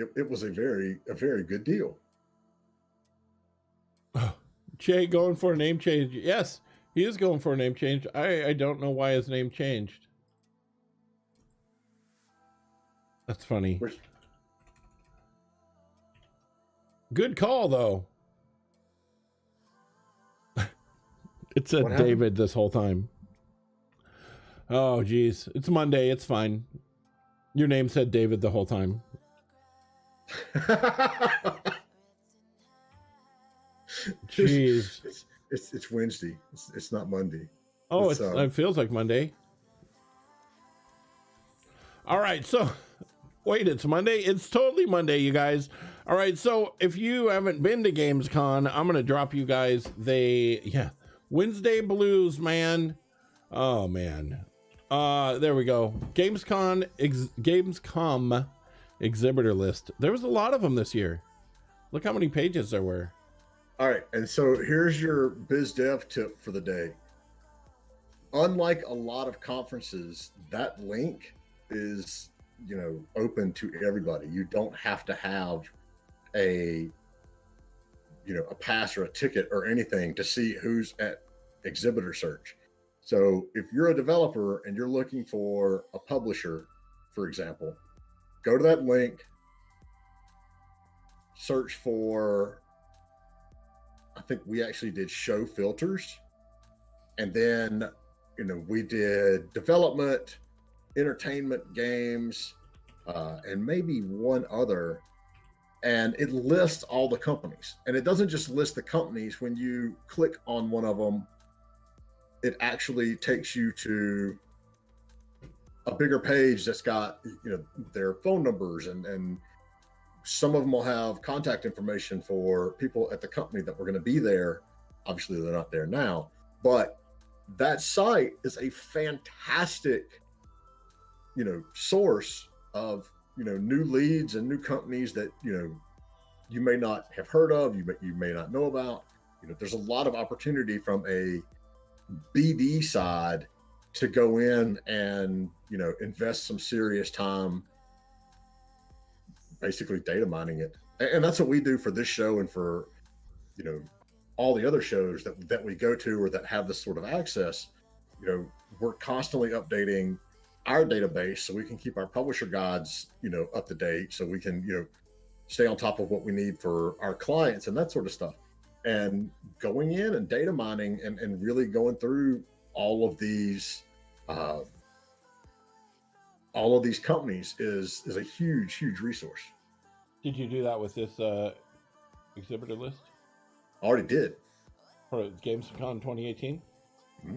very good deal. Jay going for a name change. Yes, he is going for a name change. I don't know why his name changed. That's funny. Good call, though. It said David this whole time. Oh, geez. It's Monday. It's fine. Your name said David the whole time. Jeez. It's Wednesday. It's not Monday. Oh, it feels like Monday. All right, so wait, it's Monday? It's totally Monday, you guys. All right, so if you haven't been to Gamescom, I'm going to drop you guys Wednesday Blues, man. Oh, man. There we go. Gamescom exhibitor list. There was a lot of them this year. Look how many pages there were. All right, and so here's your biz dev tip for the day. Unlike a lot of conferences, that link is open to everybody. You don't have to have a pass or a ticket or anything to see who's at exhibitor search. So if you're a developer and you're looking for a publisher, for example, go to that link, search for, I think we actually did show filters, and then we did development, entertainment, games, and maybe one other, and it lists all the companies. And it doesn't just list the companies. When you click on one of them, it actually takes you to a bigger page that's got their phone numbers, and some of them will have contact information for people at the company that were going to be there. Obviously they're not there now, but that site is a fantastic source of new leads and new companies that you may not have heard of, you may not know about. There's a lot of opportunity from a BD side to go in and invest some serious time basically data mining it. And that's what we do for this show and for all the other shows that we go to or that have this sort of access. We're constantly updating our database so we can keep our publisher guides up to date, so we can stay on top of what we need for our clients and that sort of stuff. and going in and data mining and really going through all of these uh, companies is a huge resource. Did you do that with this exhibitor list? I already did. For Gamescom 2018? Mm-hmm.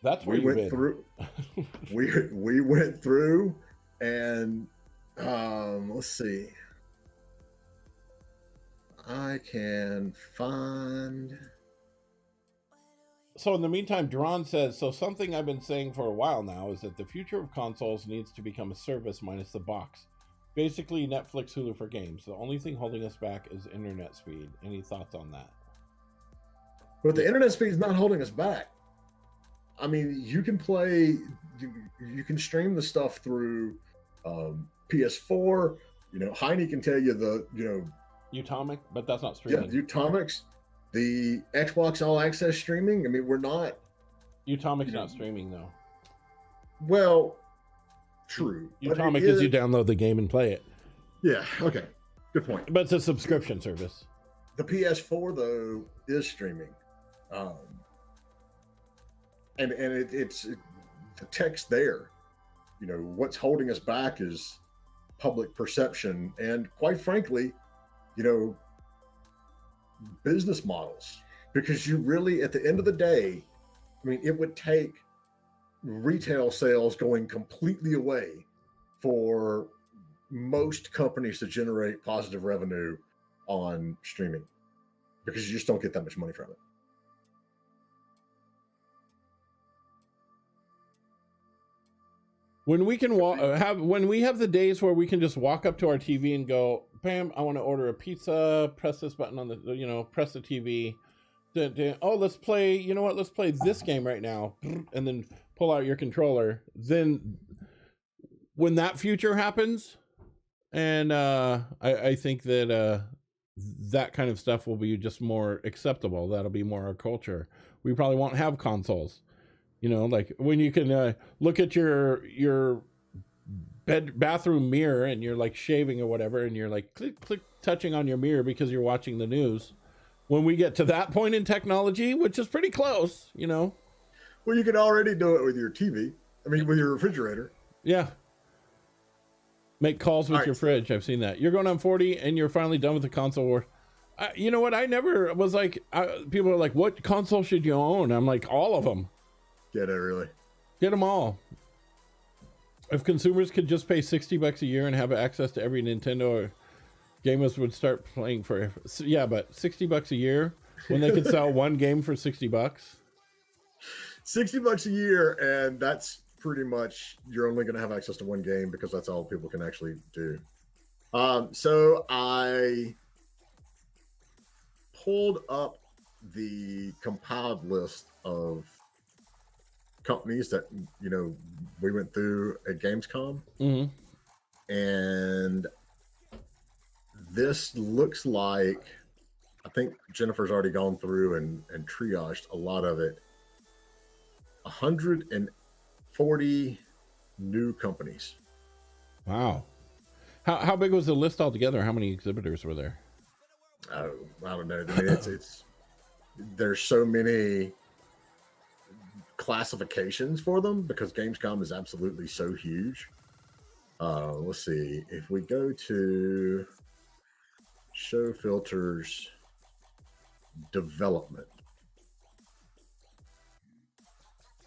That's where we went through. we went through, and let's see. I can find. So in the meantime, Duran says, so something I've been saying for a while now is that the future of consoles needs to become a service minus the box. Basically, Netflix, Hulu for games. The only thing holding us back is internet speed. Any thoughts on that? But the internet speed is not holding us back. I mean, you can play, you can stream the stuff through PS4. You know, Heine can tell you Utomic, but that's not streaming. Yeah, Utomics, the Xbox All Access streaming. I mean, we're not. Utomic's not streaming though. Well, true. Utomic is you download the game and play it. Yeah. Okay. Good point. But it's a subscription service. The PS4 though is streaming, and it's the text there. You know, what's holding us back is public perception, and quite frankly, you know, business models. Because you really, at the end of the day, I mean, it would take retail sales going completely away for most companies to generate positive revenue on streaming, because you just don't get that much money from it. When we can when we have the days where we can just walk up to our TV and go, bam, I want to order a pizza, press this button on the, press the TV. Oh, let's play, you know what? Let's play this game right now. And then pull out your controller. Then when that future happens, and I think that that kind of stuff will be just more acceptable. That'll be more our culture. We probably won't have consoles. You know, like when you can look at your bathroom mirror and you're like shaving or whatever, and you're like click touching on your mirror because you're watching the news. When we get to that point in technology, which is pretty close, you know. Well, you can already do it with your TV. I mean, with your refrigerator. Yeah. Make calls with your fridge. I've seen that. You're going on 40 and you're finally done with the console war. You know what? I never was like, people are like, what console should you own? I'm like, all of them. Get it, really. Get them all. If consumers could just pay $60 a year and have access to every Nintendo, gamers would start playing for. Yeah, but $60 a year when they could sell one game for $60. $60 a year, and that's pretty much, you're only going to have access to one game because that's all people can actually do. So I pulled up the compiled list of companies that, you know, we went through at Gamescom. Mm-hmm. And this looks like, I think Jennifer's already gone through and triaged a lot of it. 140 new companies. Wow. How big was the list altogether? How many exhibitors were there? Oh, I don't know. I mean, it's there's so many classifications for them because Gamescom is absolutely so huge. Let's see. If we go to show filters development.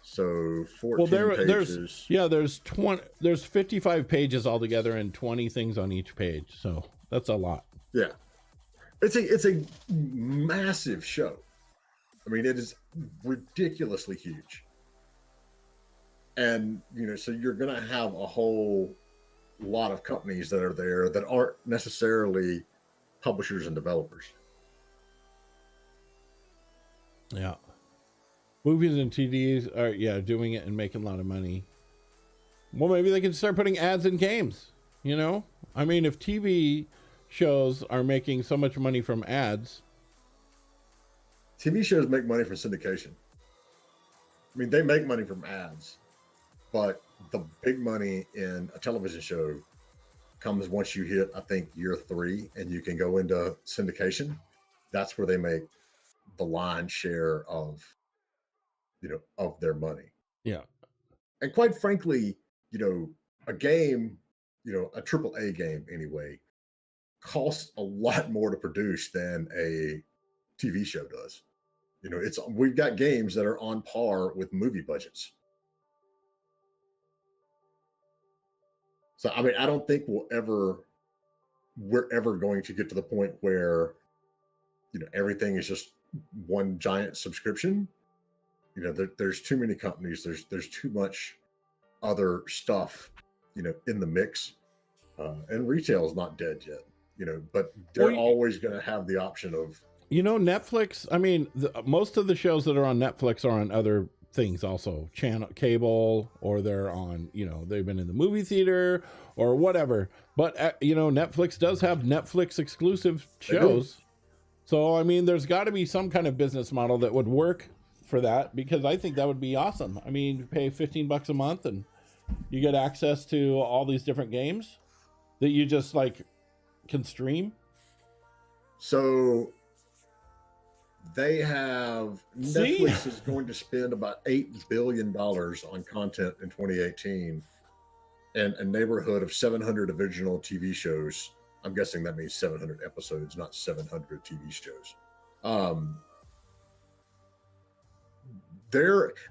So 14 pages. There's 55 pages altogether and 20 things on each page. So that's a lot. Yeah. It's a massive show. I mean, it is ridiculously huge. And, you know, so you're going to have a whole lot of companies that are there that aren't necessarily publishers and developers. Yeah. Movies and TVs are, doing it and making a lot of money. Well, maybe they can start putting ads in games, you know? I mean, if TV shows are making so much money from ads. TV shows make money from syndication. I mean, they make money from ads, but the big money in a television show comes once you hit, I think, year 3 and you can go into syndication. that's where they make the lion's share of, of their money. Yeah. And quite frankly, a game, a AAA game anyway, costs a lot more to produce than a TV show does. We've got games that are on par with movie budgets. So I mean, I don't think we're ever going to get to the point where everything is just one giant subscription. There's too many companies. There's too much other stuff, in the mix, and retail is not dead yet. But they're always going to have the option of. Netflix. I mean, most of the shows that are on Netflix are on other things, also channel cable, or they're on. They've been in the movie theater or whatever. But Netflix does have Netflix exclusive shows. So I mean, there's got to be some kind of business model that would work for that, because I think that would be awesome. I mean, you pay $15 a month and you get access to all these different games that you just can stream. So they have Netflix is going to spend about $8 billion on content in 2018 and a neighborhood of 700 original TV shows. I'm guessing that means 700 episodes, not 700 TV shows.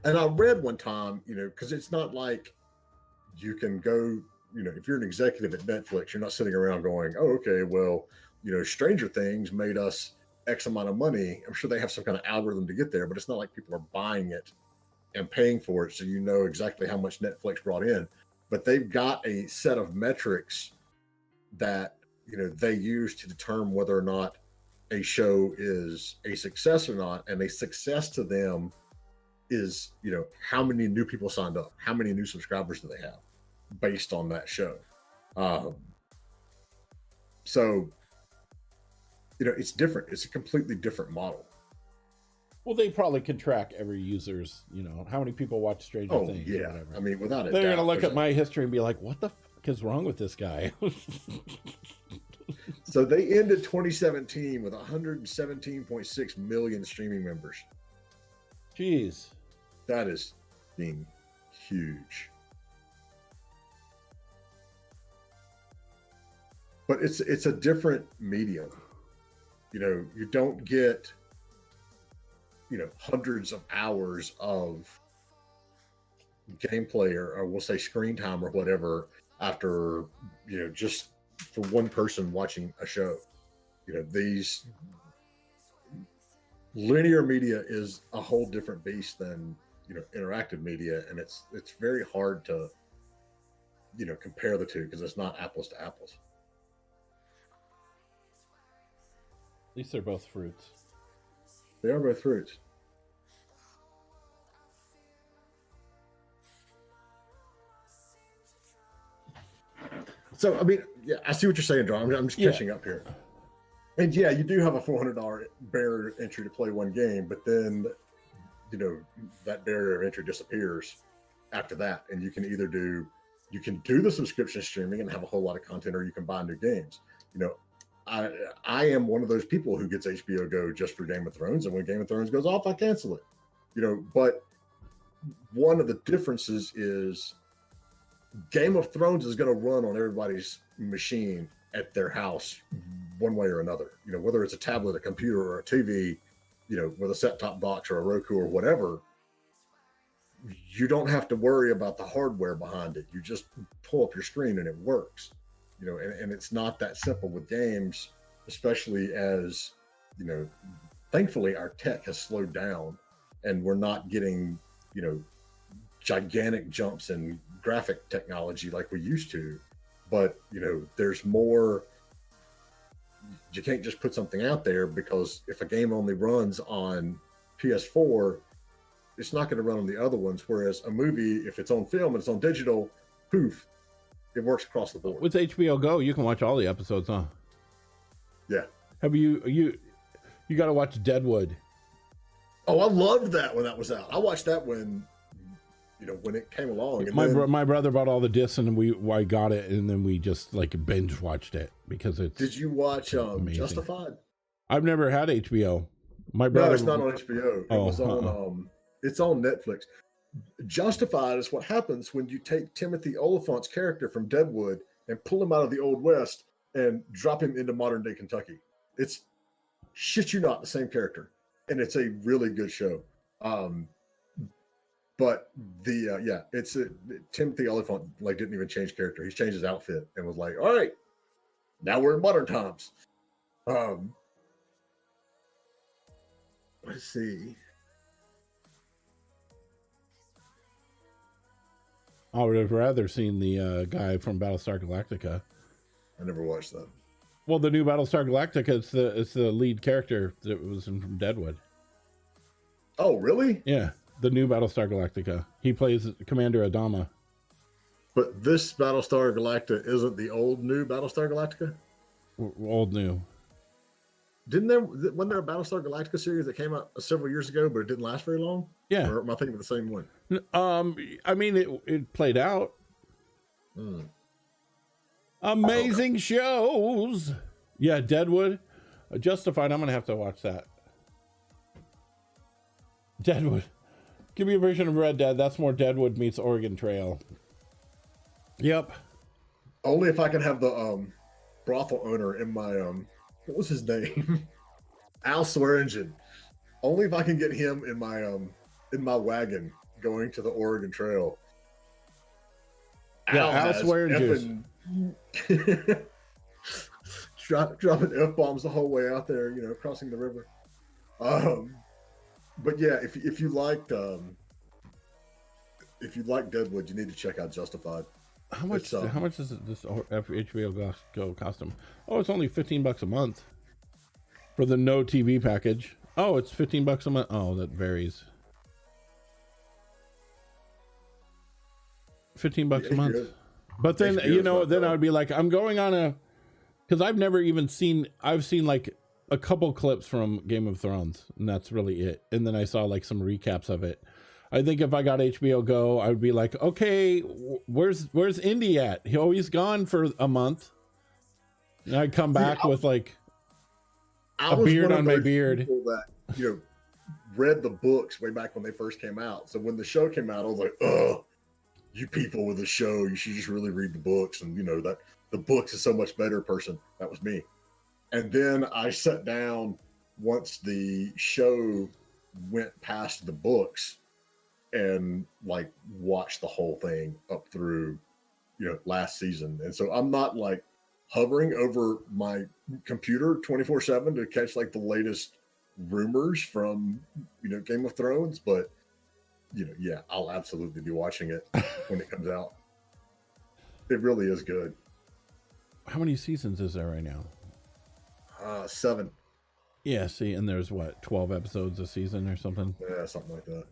And I read one time, because it's not like you can go, if you're an executive at Netflix, you're not sitting around going, oh, okay, well, Stranger Things made us X amount of money. I'm sure they have some kind of algorithm to get there, but it's not like people are buying it and paying for it, so exactly how much Netflix brought in. But they've got a set of metrics that they use to determine whether or not a show is a success or not. And a success to them is, how many new people signed up, how many new subscribers do they have based on that show. So, it's different. It's a completely different model. Well, they probably can track every user's, how many people watch Stranger Things. Yeah. Or whatever. I mean, without it, they're going to look at my history and be like, what the fuck is wrong with this guy? So they ended 2017 with 117.6 million streaming members. Jeez. That is being huge. But it's a different medium. You don't get, hundreds of hours of gameplay or we'll say screen time or whatever after, just for one person watching a show. These linear media is a whole different beast than, interactive media. And it's very hard to, compare the two because it's not apples to apples. At least they're both fruits. They are both fruits. So, I mean, yeah, I see what you're saying, John. I'm just catching up here. And yeah, you do have a $400 barrier entry to play one game, but then, that barrier of entry disappears after that. And you can either do the subscription streaming and have a whole lot of content, or you can buy new games. I am one of those people who gets HBO Go just for Game of Thrones, and when Game of Thrones goes off, I cancel it. But one of the differences is Game of Thrones is going to run on everybody's machine at their house one way or another. Whether it's a tablet, a computer, or a TV, with a set-top box or a Roku or whatever, you don't have to worry about the hardware behind it. You just pull up your screen and it works. And it's not that simple with games, especially as, thankfully our tech has slowed down and we're not getting, gigantic jumps in graphic technology like we used to. But, there's more. You can't just put something out there, because if a game only runs on PS4, it's not going to run on the other ones. Whereas a movie, if it's on film and it's on digital, poof, it works across the board. With HBO Go, you can watch all the episodes, huh? Yeah. Have you got to watch Deadwood? Oh, I loved that when that was out. I watched that when it came along. And my brother bought all the discs, and I got it, and then we just binge watched it because it's. Did you watch Justified? I've never had HBO. My No, brother. it's not on HBO. It was on. It's on Netflix. Justified is what happens when you take Timothy Oliphant's character from Deadwood and pull him out of the Old West and drop him into modern day Kentucky. It's shit you not the same character, and it's a really good show. But it's Timothy Oliphant like didn't even change character. He's changed his outfit and was like, all right, now we're in modern times. Let's see. I would have rather seen the guy from Battlestar Galactica. I never watched that. Well, the new Battlestar Galactica, it's the lead character that was from Deadwood. Oh, really? Yeah, the new Battlestar Galactica. He plays Commander Adama. But this Battlestar Galactica isn't the old new Battlestar Galactica? Old new. Wasn't there a Battlestar Galactica series that came out several years ago, but it didn't last very long? Yeah. Or am I thinking of the same one? I mean, it played out. Amazing shows. Yeah, Deadwood. Justified. I'm going to have to watch that. Deadwood. Give me a version of Red Dead. That's more Deadwood meets Oregon Trail. Yep. Only if I can have the brothel owner in my what was his name? Al Swearingen. Only if I can get him in my wagon going to the Oregon Trail. Yeah, Al Swearingen. Dropping F-bombs the whole way out there, crossing the river. But yeah, if you liked Deadwood, you need to check out Justified. How much is this HBO Go cost them? Oh, it's only $15 a month for the no TV package. Oh, it's $15 a month. Oh, that varies. $15 a month. But then then I would be like, I'm going on because I've never even seen. I've seen like a couple clips from Game of Thrones, and that's really it. And then I saw like some recaps of it. I think if I got HBO Go, I would be like, okay, where's Indy at? He's gone for a month. And I'd come back with like a beard on my beard. That, read the books way back when they first came out. So when the show came out, I was like, oh, you people with the show, you should just really read the books. And that the books is so much better person. That was me. And then I sat down once the show went past the books and like watched the whole thing up through, last season. And so I'm not like hovering over my computer 24/7 to catch like the latest rumors from, Game of Thrones, but yeah, I'll absolutely be watching it when it comes out. It really is good. How many seasons is there right now? 7. Yeah, see, and there's 12 episodes a season or something? Yeah, something like that.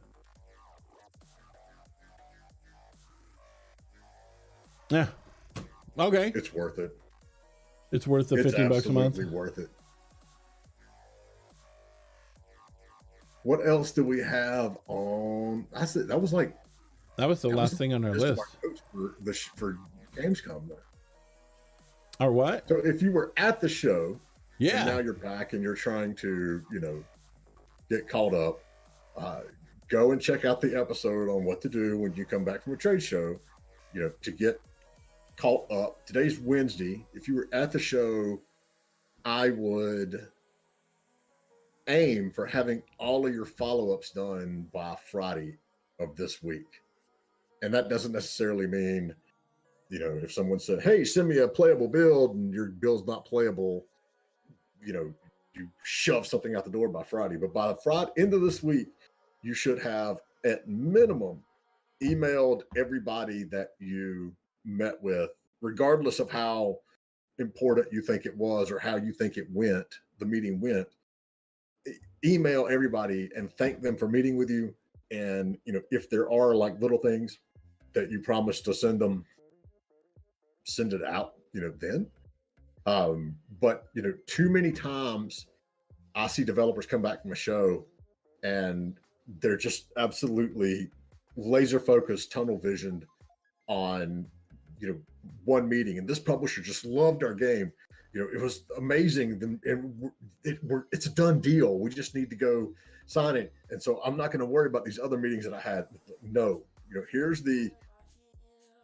Yeah. Okay. It's worth it. It's worth the $15 a month. It's worth it. What else do we have on? That's it. That was the last thing on our list for Gamescom. Or what? So if you were at the show, yeah, and now you're back and you're trying to, get caught up, go and check out the episode on what to do when you come back from a trade show, to get caught up. Today's Wednesday. If you were at the show, I would aim for having all of your follow-ups done by Friday of this week. And that doesn't necessarily mean, if someone said, hey, send me a playable build and your build's not playable, you shove something out the door by Friday. But by the end of this week, you should have at minimum emailed everybody that you met with, regardless of how important you think it was or how you think the meeting went. Email everybody and thank them for meeting with you. And, if there are like little things that you promised to send them, send it out, then. But, too many times I see developers come back from a show and they're just absolutely laser focused, tunnel visioned on, one meeting. And this publisher just loved our game. it was amazing, and it's a done deal. We just need to go sign it. And so I'm not going to worry about these other meetings that I had. No, here's the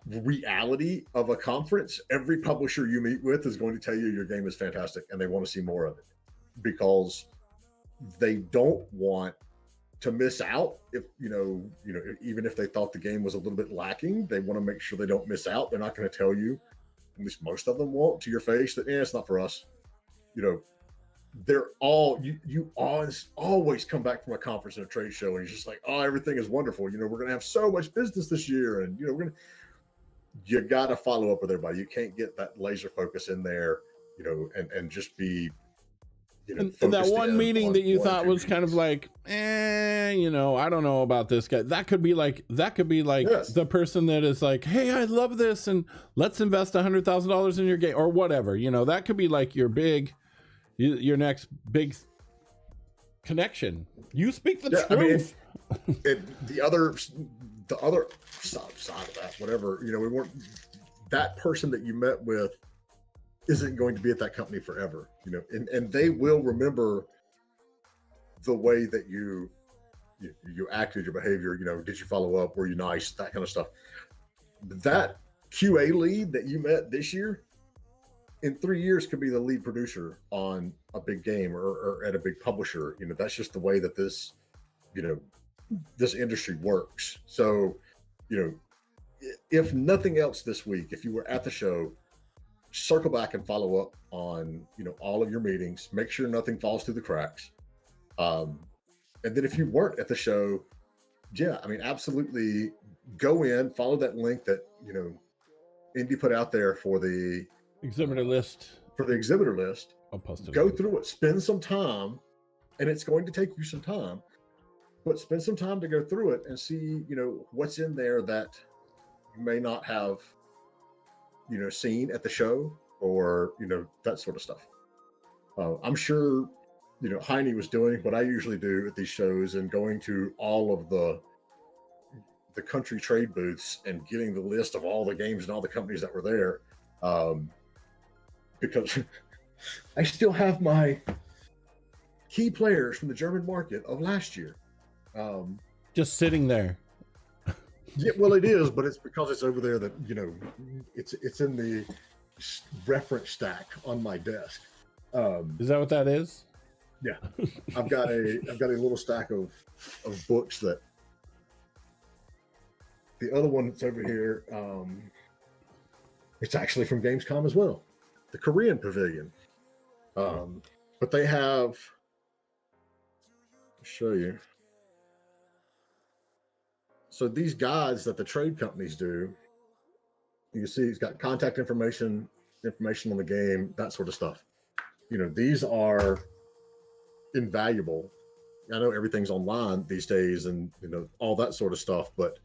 reality of a conference. Every publisher you meet with is going to tell you your game is fantastic and they want to see more of it, because they don't want to miss out. If even if they thought the game was a little bit lacking, they want to make sure they don't miss out. They're not going to tell you, at least most of them won't, to your face that it's not for us. They're all you always come back from a conference and a trade show and you're just like, oh, everything is wonderful. We're going to have so much business this year, and you got to follow up with everybody. You can't get that laser focus in there, and just be, and that one meeting that you thought was kind of like, I don't know about this guy. That could be like yes. The person that is like, hey, I love this, and let's invest $100,000 in your game or whatever. That could be like your your next big connection. You speak the truth. The other side of that, whatever, we weren't, that person that you met with isn't going to be at that company forever, and they will remember the way that you acted, your behavior, did you follow up, were you nice, that kind of stuff. That QA lead that you met this year, in 3 years could be the lead producer on a big game or at a big publisher. That's just the way that this industry works. So, if nothing else this week, if you were at the show, circle back and follow up on, all of your meetings, make sure nothing falls through the cracks. And then if you weren't at the show, absolutely go in, follow that link that, Indy put out there for the exhibitor list. I'll post it. Go through it, spend some time, and it's going to take you some time, but spend some time to go through it and see, what's in there that you may not have, seen at the show, or, that sort of stuff. I'm sure, Heine was doing what I usually do at these shows and going to all of the country trade booths and getting the list of all the games and all the companies that were there. Because I still have my key players from the German market of last year. Just sitting there. Yeah, well, it is, but it's because it's over there that, it's in the reference stack on my desk. Is that what that is? Yeah. I've got a little stack of books that the other one that's over here, it's actually from Gamescom as well, the Korean pavilion. But they have, I'll show you. So these guides that the trade companies do, you can see it's got contact information on the game, that sort of stuff. These are invaluable. I know everything's online these days and, all that sort of stuff, but,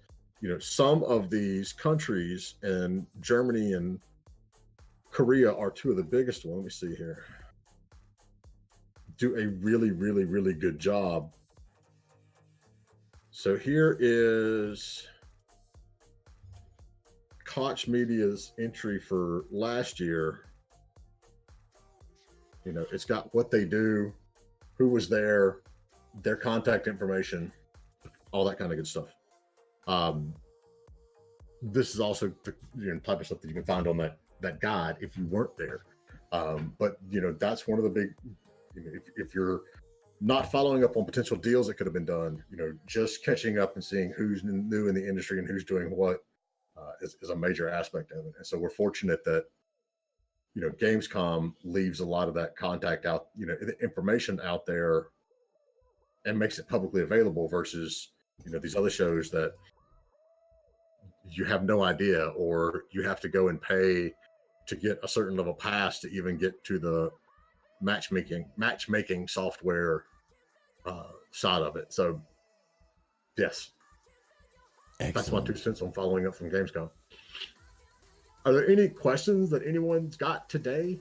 some of these countries, and Germany and Korea are two of the biggest ones. Let me see here. Do a really, really, really good job. So here is Koch Media's entry for last year. It's got what they do, who was there, their contact information, all that kind of good stuff. This is also the type of stuff that you can find on that guide if you weren't there. But that's one of the big, if you're not following up on potential deals that could have been done, just catching up and seeing who's new in the industry and who's doing what is a major aspect of it. And so we're fortunate that, Gamescom leaves a lot of that contact out, the information out there and makes it publicly available versus, these other shows that you have no idea, or you have to go and pay to get a certain level pass to even get to the matchmaking software side of it. So yes, excellent. That's my 2 cents on following up from Gamescom. Are there any questions that anyone's got today?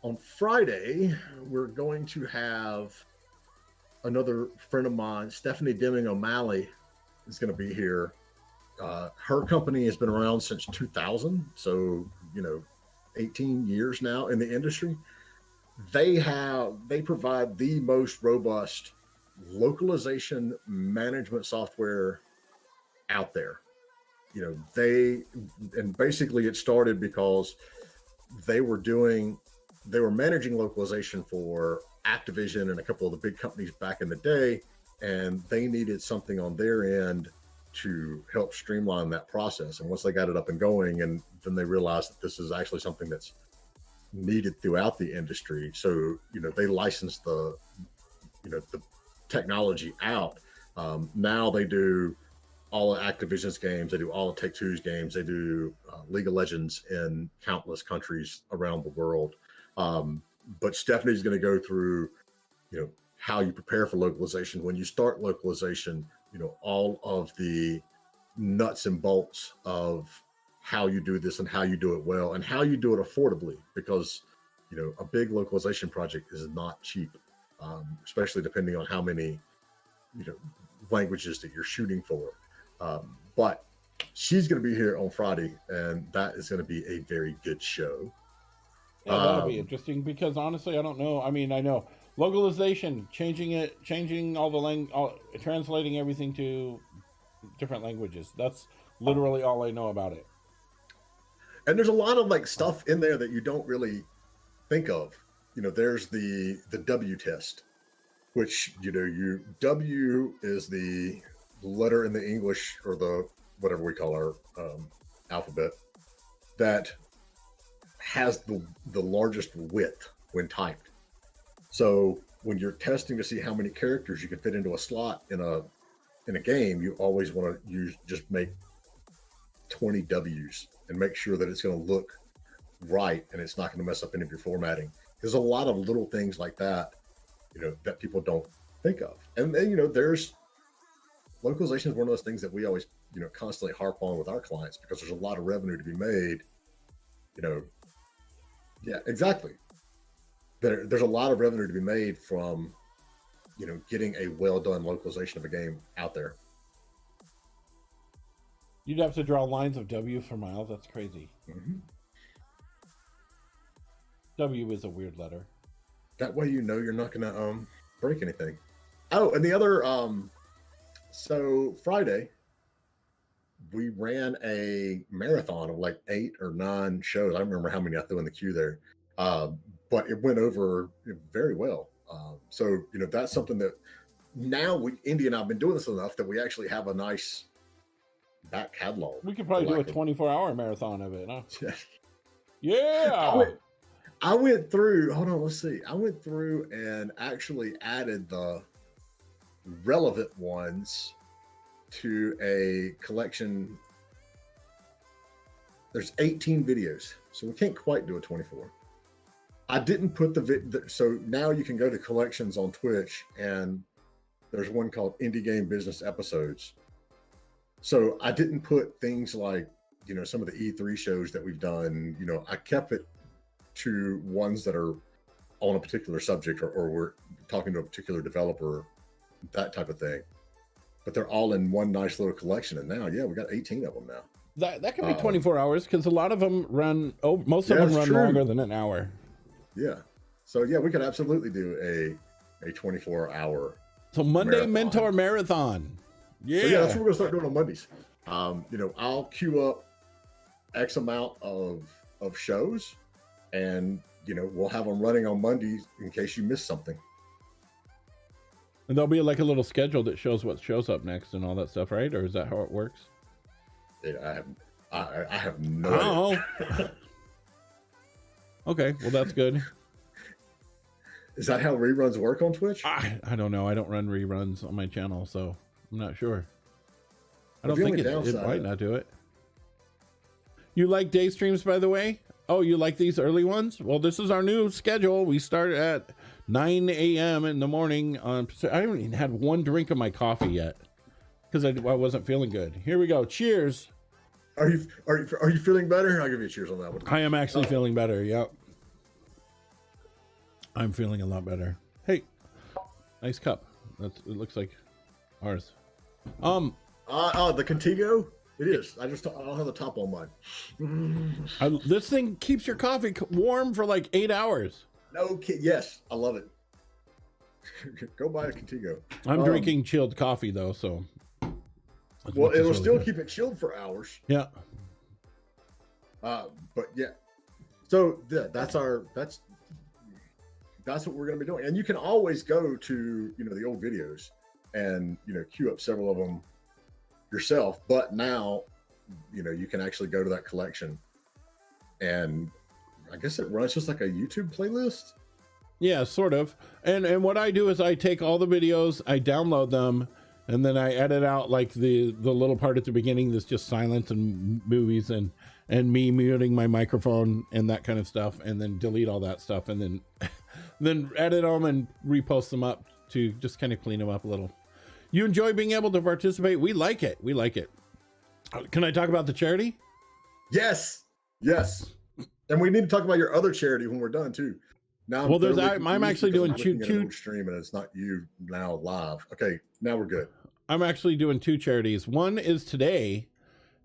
On Friday, we're going to have another friend of mine, Stephanie Deming O'Malley, is going to be here. Her company has been around since 2000, so 18 years now in the industry. They provide the most robust localization management software out there. And basically it started because they were managing localization for Activision and a couple of the big companies back in the day, and they needed something on their end to help streamline that process. And once they got it up and going, and then they realized that this is actually something that's needed throughout the industry. So, they licensed the technology out. Now they do all of Activision's games. They do all of Take-Two's games. They do League of Legends in countless countries around the world. But Stephanie's going to go through, how you prepare for localization. When you start localization, all of the nuts and bolts of how you do this and how you do it well and how you do it affordably, because, a big localization project is not cheap, especially depending on how many, languages that you're shooting for. But she's going to be here on Friday, and that is going to be a very good show. Yeah, that'll be interesting, because honestly, I don't know. I mean, I know localization, changing all the translating everything to different languages. That's literally all I know about it. And there's a lot of stuff in there that you don't really think of. There's the W test, which, W is the letter in the English, or the whatever we call our alphabet, that has the largest width when typed. So when you're testing to see how many characters you can fit into a slot in a game, you always want to just make 20 W's and make sure that it's going to look right and it's not going to mess up any of your formatting. There's a lot of little things like that, that people don't think of. And then, there's localization is one of those things that we always, constantly harp on with our clients, because there's a lot of revenue to be made. Yeah, exactly. There's a lot of revenue to be made from, getting a well done localization of a game out there. You'd have to draw lines of W for miles. That's crazy. Mm-hmm. W is a weird letter. That way, you're not going to break anything. Oh, and the other, so Friday, we ran a marathon of 8 or 9 shows. I don't remember how many I threw in the queue there, but it went over very well. So, that's something that now Indy and I have been doing this enough that we actually have a nice back catalog. We could probably do a 24-hour marathon of it, huh? Yeah. I went through, hold on, let's see. I went through and actually added the relevant ones to a collection. There's 18 videos, so we can't quite do a 24. I didn't put so now you can go to collections on Twitch, and there's one called Indie Game Business Episodes. So I didn't put things like, some of the E3 shows that we've done. I kept it to ones that are on a particular subject, or we're talking to a particular developer, that type of thing. But they're all in one nice little collection. And now, we got 18 of them now. That can be 24 hours, because a lot of them run, most of them run longer than an hour. Yeah. So, we could absolutely do a 24-hour. So Monday Mentor Marathon. Yeah. So, that's what we're going to start doing on Mondays. I'll queue up X amount of shows, and, we'll have them running on Mondays in case you miss something. And there'll be a little schedule that shows what shows up next and all that stuff, right? Or is that how it works? I have no idea. Okay, well, that's good. Is that how reruns work on Twitch? I don't know. I don't run reruns on my channel, so I'm not sure. I don't think it might not do it. You like day streams, by the way? Oh, you like these early ones? Well, this is our new schedule. We start at 9 a.m. in the morning. I haven't even had one drink of my coffee yet, because I wasn't feeling good. Here we go. Cheers. Are you feeling better? I'll give you a cheers on that one. I am actually feeling better. Yep. I'm feeling a lot better. Hey, nice cup. It looks like ours. The Contigo? It is. I don't have the top on mine. This thing keeps your coffee warm for like 8 hours. No kid. Yes, I love it. Go buy a Contigo. I'm drinking chilled coffee though, so. Well, it'll still keep it chilled for hours. Yeah. But yeah. So yeah, that's what we're going to be doing. And you can always go to, the old videos and, queue up several of them yourself. But now, you can actually go to that collection, and I guess it runs just like a YouTube playlist. Yeah, sort of. And what I do is I take all the videos, I download them, and then I edit out like the little part at the beginning that's just silence and movies and me muting my microphone and that kind of stuff, and then delete all that stuff, and then then edit them and repost them up to just kind of clean them up a little. You enjoy being able to participate? We like it. We like it. Can I talk about the charity? Yes. And we need to talk about your other charity when we're done too. Now, well, I'm actually doing two stream, and it's not you now live. Okay, now we're good. I'm actually doing two charities. One is today.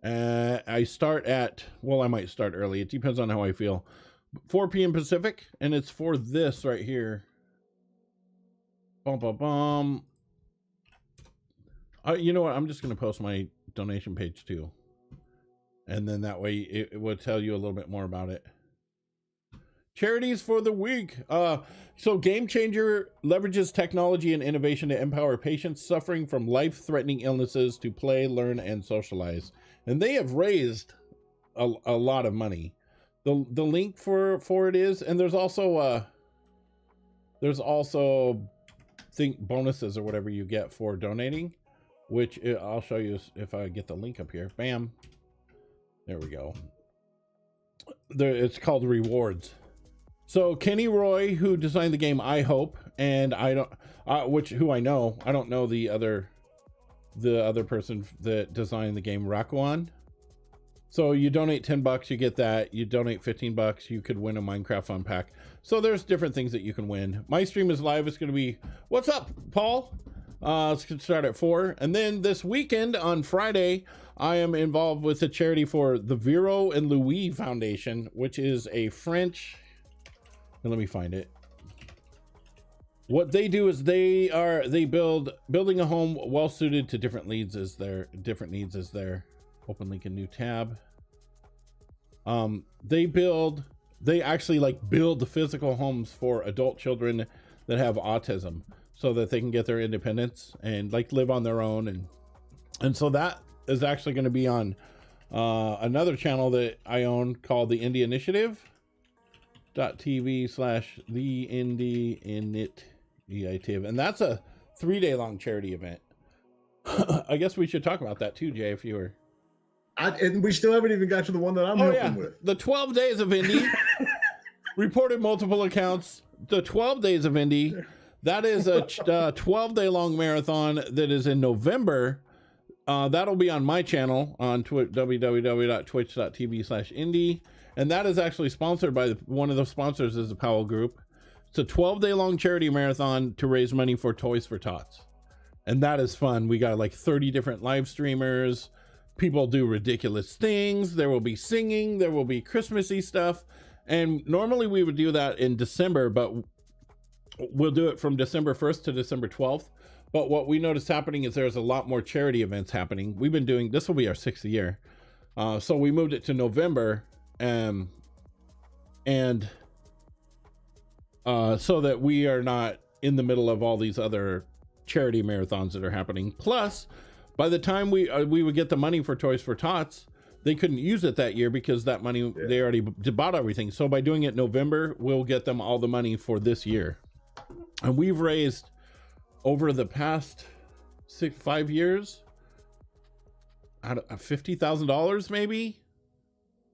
I start at, well, I might start early. It depends on how I feel. 4 p.m. Pacific, and it's for this right here. You know what? I'm just going to post my donation page too. And then that way it will tell you a little bit more about it. Charities for the week. So Game Changer leverages technology and innovation to empower patients suffering from life-threatening illnesses to play, learn, and socialize. And they have raised a lot of money. The link for it is, and there's also bonuses or whatever you get for donating, which I'll show you if I get the link up here. Bam. There we go. It's called rewards. So Kenny Roy, who designed the game I Hope, and who I know, I don't know the other person that designed the game, Rakuan. So you donate $10, you get that. You donate $15, you could win a Minecraft fun pack. So there's different things that you can win. My stream is live. It's going to be, what's up, Paul? It's going to start at 4. And then this weekend on Friday, I am involved with a charity for the Vero and Louis Foundation, which is a French. Let me find it. What they do is building a home well suited to different needs is their open link a new tab. They actually build the physical homes for adult children that have autism so that they can get their independence and live on their own. And so that is actually going to be on another channel that I own called the Indie Initiative. .tv/the Indie Initiative, and that's a 3-day long charity event. I guess we should talk about that too, Jay, if you were. And we still haven't even got to the one that I'm helping with. The 12 days of Indie. Reported multiple accounts. The 12 days of Indie. That is a 12-day long marathon that is in November. That'll be on my channel on www.twitch.tv/indie. And that is actually sponsored by one of the sponsors is the Powell Group. It's a 12-day long charity marathon to raise money for Toys for Tots. And that is fun. We got 30 different live streamers. People do ridiculous things. There will be singing. There will be Christmassy stuff. And normally we would do that in December, but we'll do it from December 1st to December 12th. But what we noticed happening is there's a lot more charity events happening. We've been doing, this will be our 6th year. So we moved it to November. So that we are not in the middle of all these other charity marathons that are happening. Plus, by the time we would get the money for Toys for Tots, they couldn't use it that year because that money, they already bought everything. So by doing it November, we'll get them all the money for this year. And we've raised over the past 5 years, $50,000 maybe.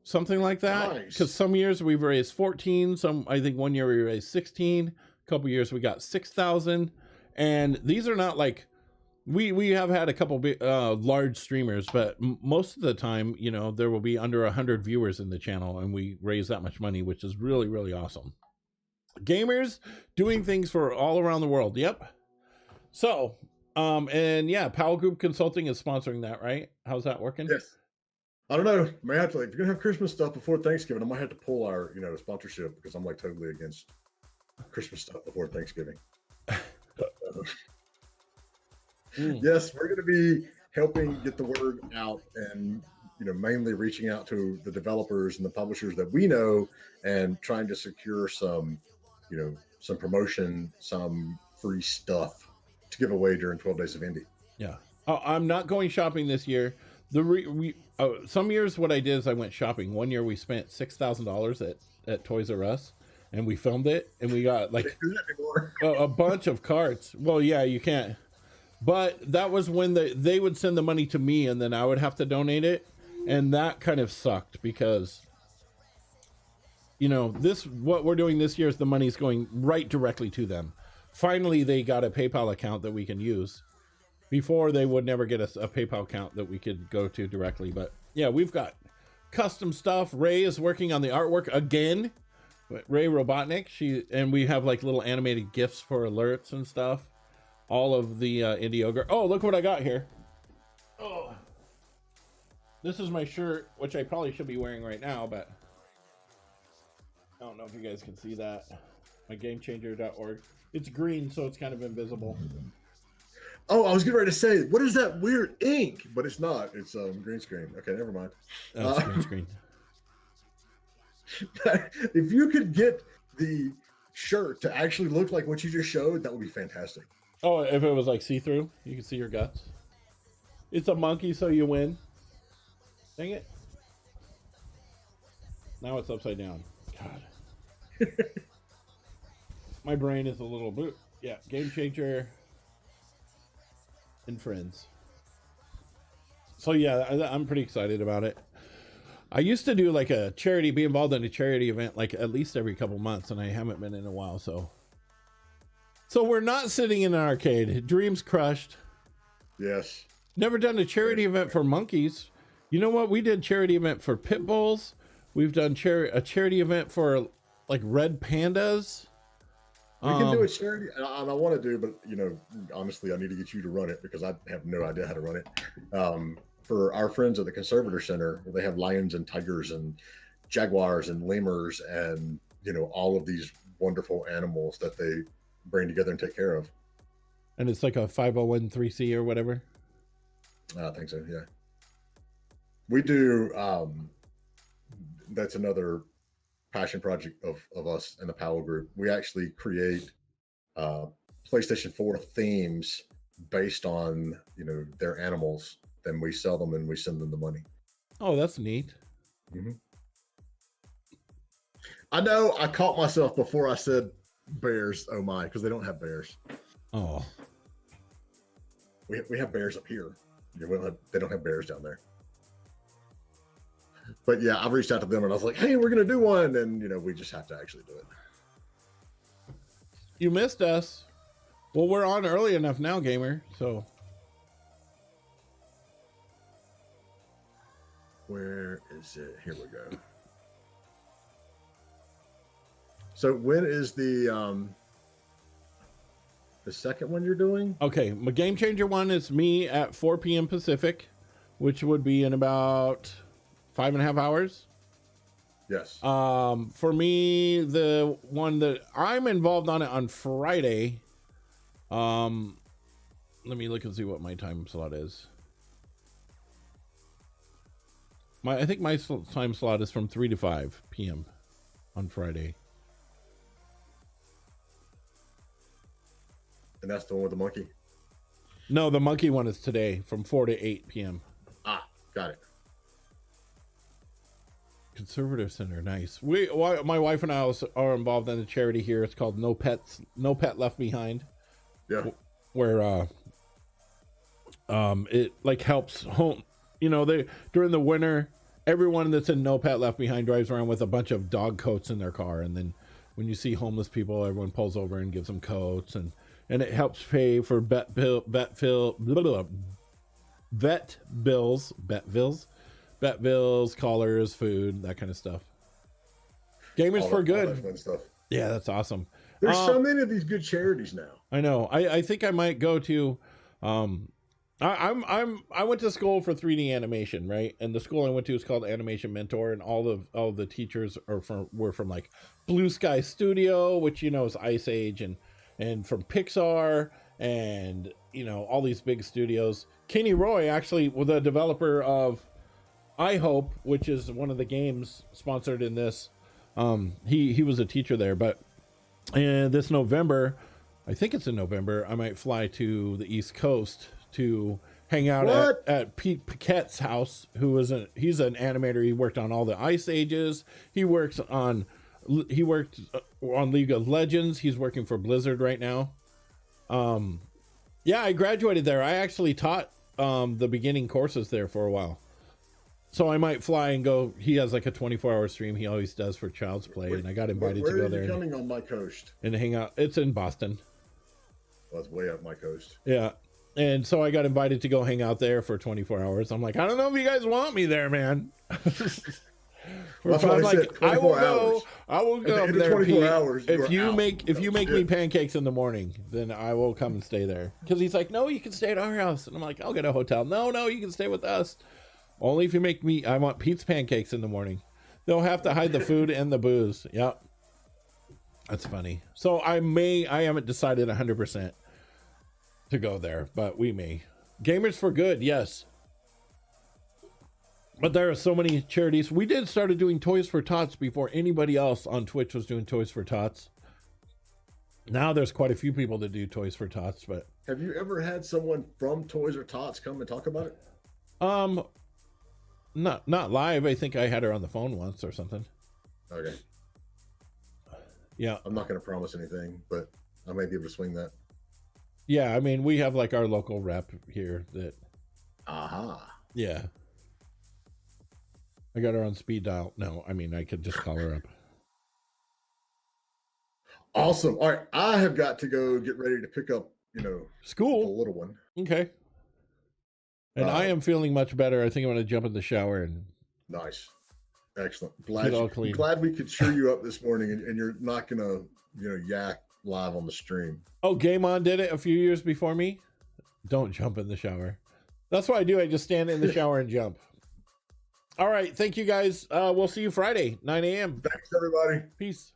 Something like that, because some years we've raised 14. I think one year we raised 16. A couple years we got 6,000. And these are not we have had a couple big, large streamers, but most of the time, there will be under 100 viewers in the channel, and we raise that much money, which is really, really awesome. Gamers doing things for all around the world. Yep. So, and yeah, Powell Group Consulting is sponsoring that, right? How's that working? Yes. I don't know. May have to, if you're gonna have Christmas stuff before Thanksgiving, I might have to pull our, sponsorship because I'm like totally against Christmas stuff before Thanksgiving. Yes, we're going to be helping get the word out and mainly reaching out to the developers and the publishers that we know and trying to secure some some promotion, some free stuff to give away during 12 Days of Indie. Yeah. Oh, I'm not going shopping this year. Some years what I did is I went shopping. One year we spent $6,000 at Toys R Us, and we filmed it, and we got like a bunch of carts. Well, yeah, you can't. But that was when they would send the money to me, and then I would have to donate it, and that kind of sucked because what we're doing this year is the money's going right directly to them. Finally, they got a PayPal account that we can use. Before, they would never get us a PayPal account that we could go to directly. But yeah, we've got custom stuff. Ray is working on the artwork again. Ray Robotnik. And we have like little animated GIFs for alerts and stuff. All of the Indie Ogre. Oh, look what I got here. Oh, this is my shirt, which I probably should be wearing right now, but I don't know if you guys can see that. My GameChanger.org. It's green, so it's kind of invisible. Oh, I was getting ready to say, what is that weird ink? But it's not. It's green screen. Okay, never mind. It's green screen. If you could get the shirt to actually look like what you just showed, that would be fantastic. Oh, if it was like see-through, you can see your guts. It's a monkey, so you win. Dang it. Now it's upside down. God. My brain is a little boot. Yeah, Game Changer and friends. So yeah, I'm pretty excited about it. I used to do like be involved in a charity event like at least every couple months, and I haven't been in a while, so we're not sitting in an arcade. Dreams crushed. Yes. Never done a charity event for monkeys. You know what? We did charity event for pit bulls. We've done a charity event for like red pandas. We can do a charity, and I want to do, but honestly, I need to get you to run it because I have no idea how to run it. For our friends at the Conservator Center, they have lions and tigers and jaguars and lemurs and all of these wonderful animals that they bring together and take care of. And it's like a 501(c) or whatever. I think so. Yeah. We do. That's another passion project of us in the Powell Group. We actually create PlayStation 4 themes based on their animals. Then we sell them and we send them the money. Oh, that's neat. Mm-hmm. I know. I caught myself before I said bears. Oh my, because they don't have bears. Oh. We have bears up here. They don't have bears down there. But yeah, I've reached out to them and I was like, hey, we're going to do one. And, we just have to actually do it. You missed us. Well, we're on early enough now, gamer. So. Where is it? Here we go. So when is the second one you're doing? Okay. My Game Changer one is me at 4 p.m. Pacific, which would be in about 5.5 hours. Yes. For me, the one that I'm involved on it on Friday. Let me look and see what my time slot is. I think my time slot is from 3 to 5 p.m. on Friday. And that's the one with the monkey? No, the monkey one is today from 4 to 8 p.m. Ah, got it. Conservative Center, nice. My wife and I are involved in a charity here. It's called No Pet Left Behind. Yeah. Where it like helps home. They during the winter, everyone that's in No Pet Left Behind drives around with a bunch of dog coats in their car, and then when you see homeless people, everyone pulls over and gives them coats, and it helps pay for vet bills, collars, food, that kind of stuff. Gamers for Good. All that fun stuff. Yeah, that's awesome. There's so many of these good charities now. I know. I think I might go to I went to school for 3D animation, right? And the school I went to is called Animation Mentor, and all the teachers were from like Blue Sky Studio, which you know is Ice Age, and from Pixar, and you know all these big studios. Kenny Roy actually was the developer of I Hope, which is one of the games sponsored in this. He was a teacher there, but this November, I think it's in November, I might fly to the East Coast to hang out at Pete Paquette's house, he's an animator. He worked on all the Ice Ages. He worked on League of Legends. He's working for Blizzard right now. Yeah, I graduated there. I actually taught the beginning courses there for a while. So I might fly and go. He has like a 24-hour stream he always does for Child's Play, and I got invited to go there. Where are you coming on my coast? And hang out. It's in Boston. Well, that's way up my coast. Yeah. And so I got invited to go hang out there for 24 hours. I'm like, I don't know if you guys want me there, man. I'm like, I will go up there. 24 hours, if you make me pancakes in the morning, then I will come and stay there. Because he's like, no, you can stay at our house. And I'm like, I'll get a hotel. No, you can stay with us. Only if you make me. I want Pete's pancakes in the morning. They'll have to hide the food and the booze. Yep. That's funny. So I haven't decided 100% to go there, but we may. Gamers for Good, yes. But there are so many charities. We started doing Toys for Tots before anybody else on Twitch was doing Toys for Tots. Now there's quite a few people that do Toys for Tots, but have you ever had someone from Toys or Tots come and talk about it? Not live. I think I had her on the phone once or something. Okay. Yeah. I'm not going to promise anything, but I may be able to swing that. Yeah, I mean, we have like our local rep here that. Aha. Yeah. I got her on speed dial. No, I mean, I could just call her up. Awesome. All right. I have got to go get ready to pick up, school. The little one. Okay. And I am feeling much better. I think I'm going to jump in the shower and. Nice. Excellent. Glad we could cheer you up this morning, and you're not going to, yak live on the stream. Oh, Game On did it a few years before me. Don't jump in the shower. That's what I do. I just stand in the shower and jump. All right. Thank you guys. We'll see you Friday, 9 a.m. Thanks, everybody. Peace.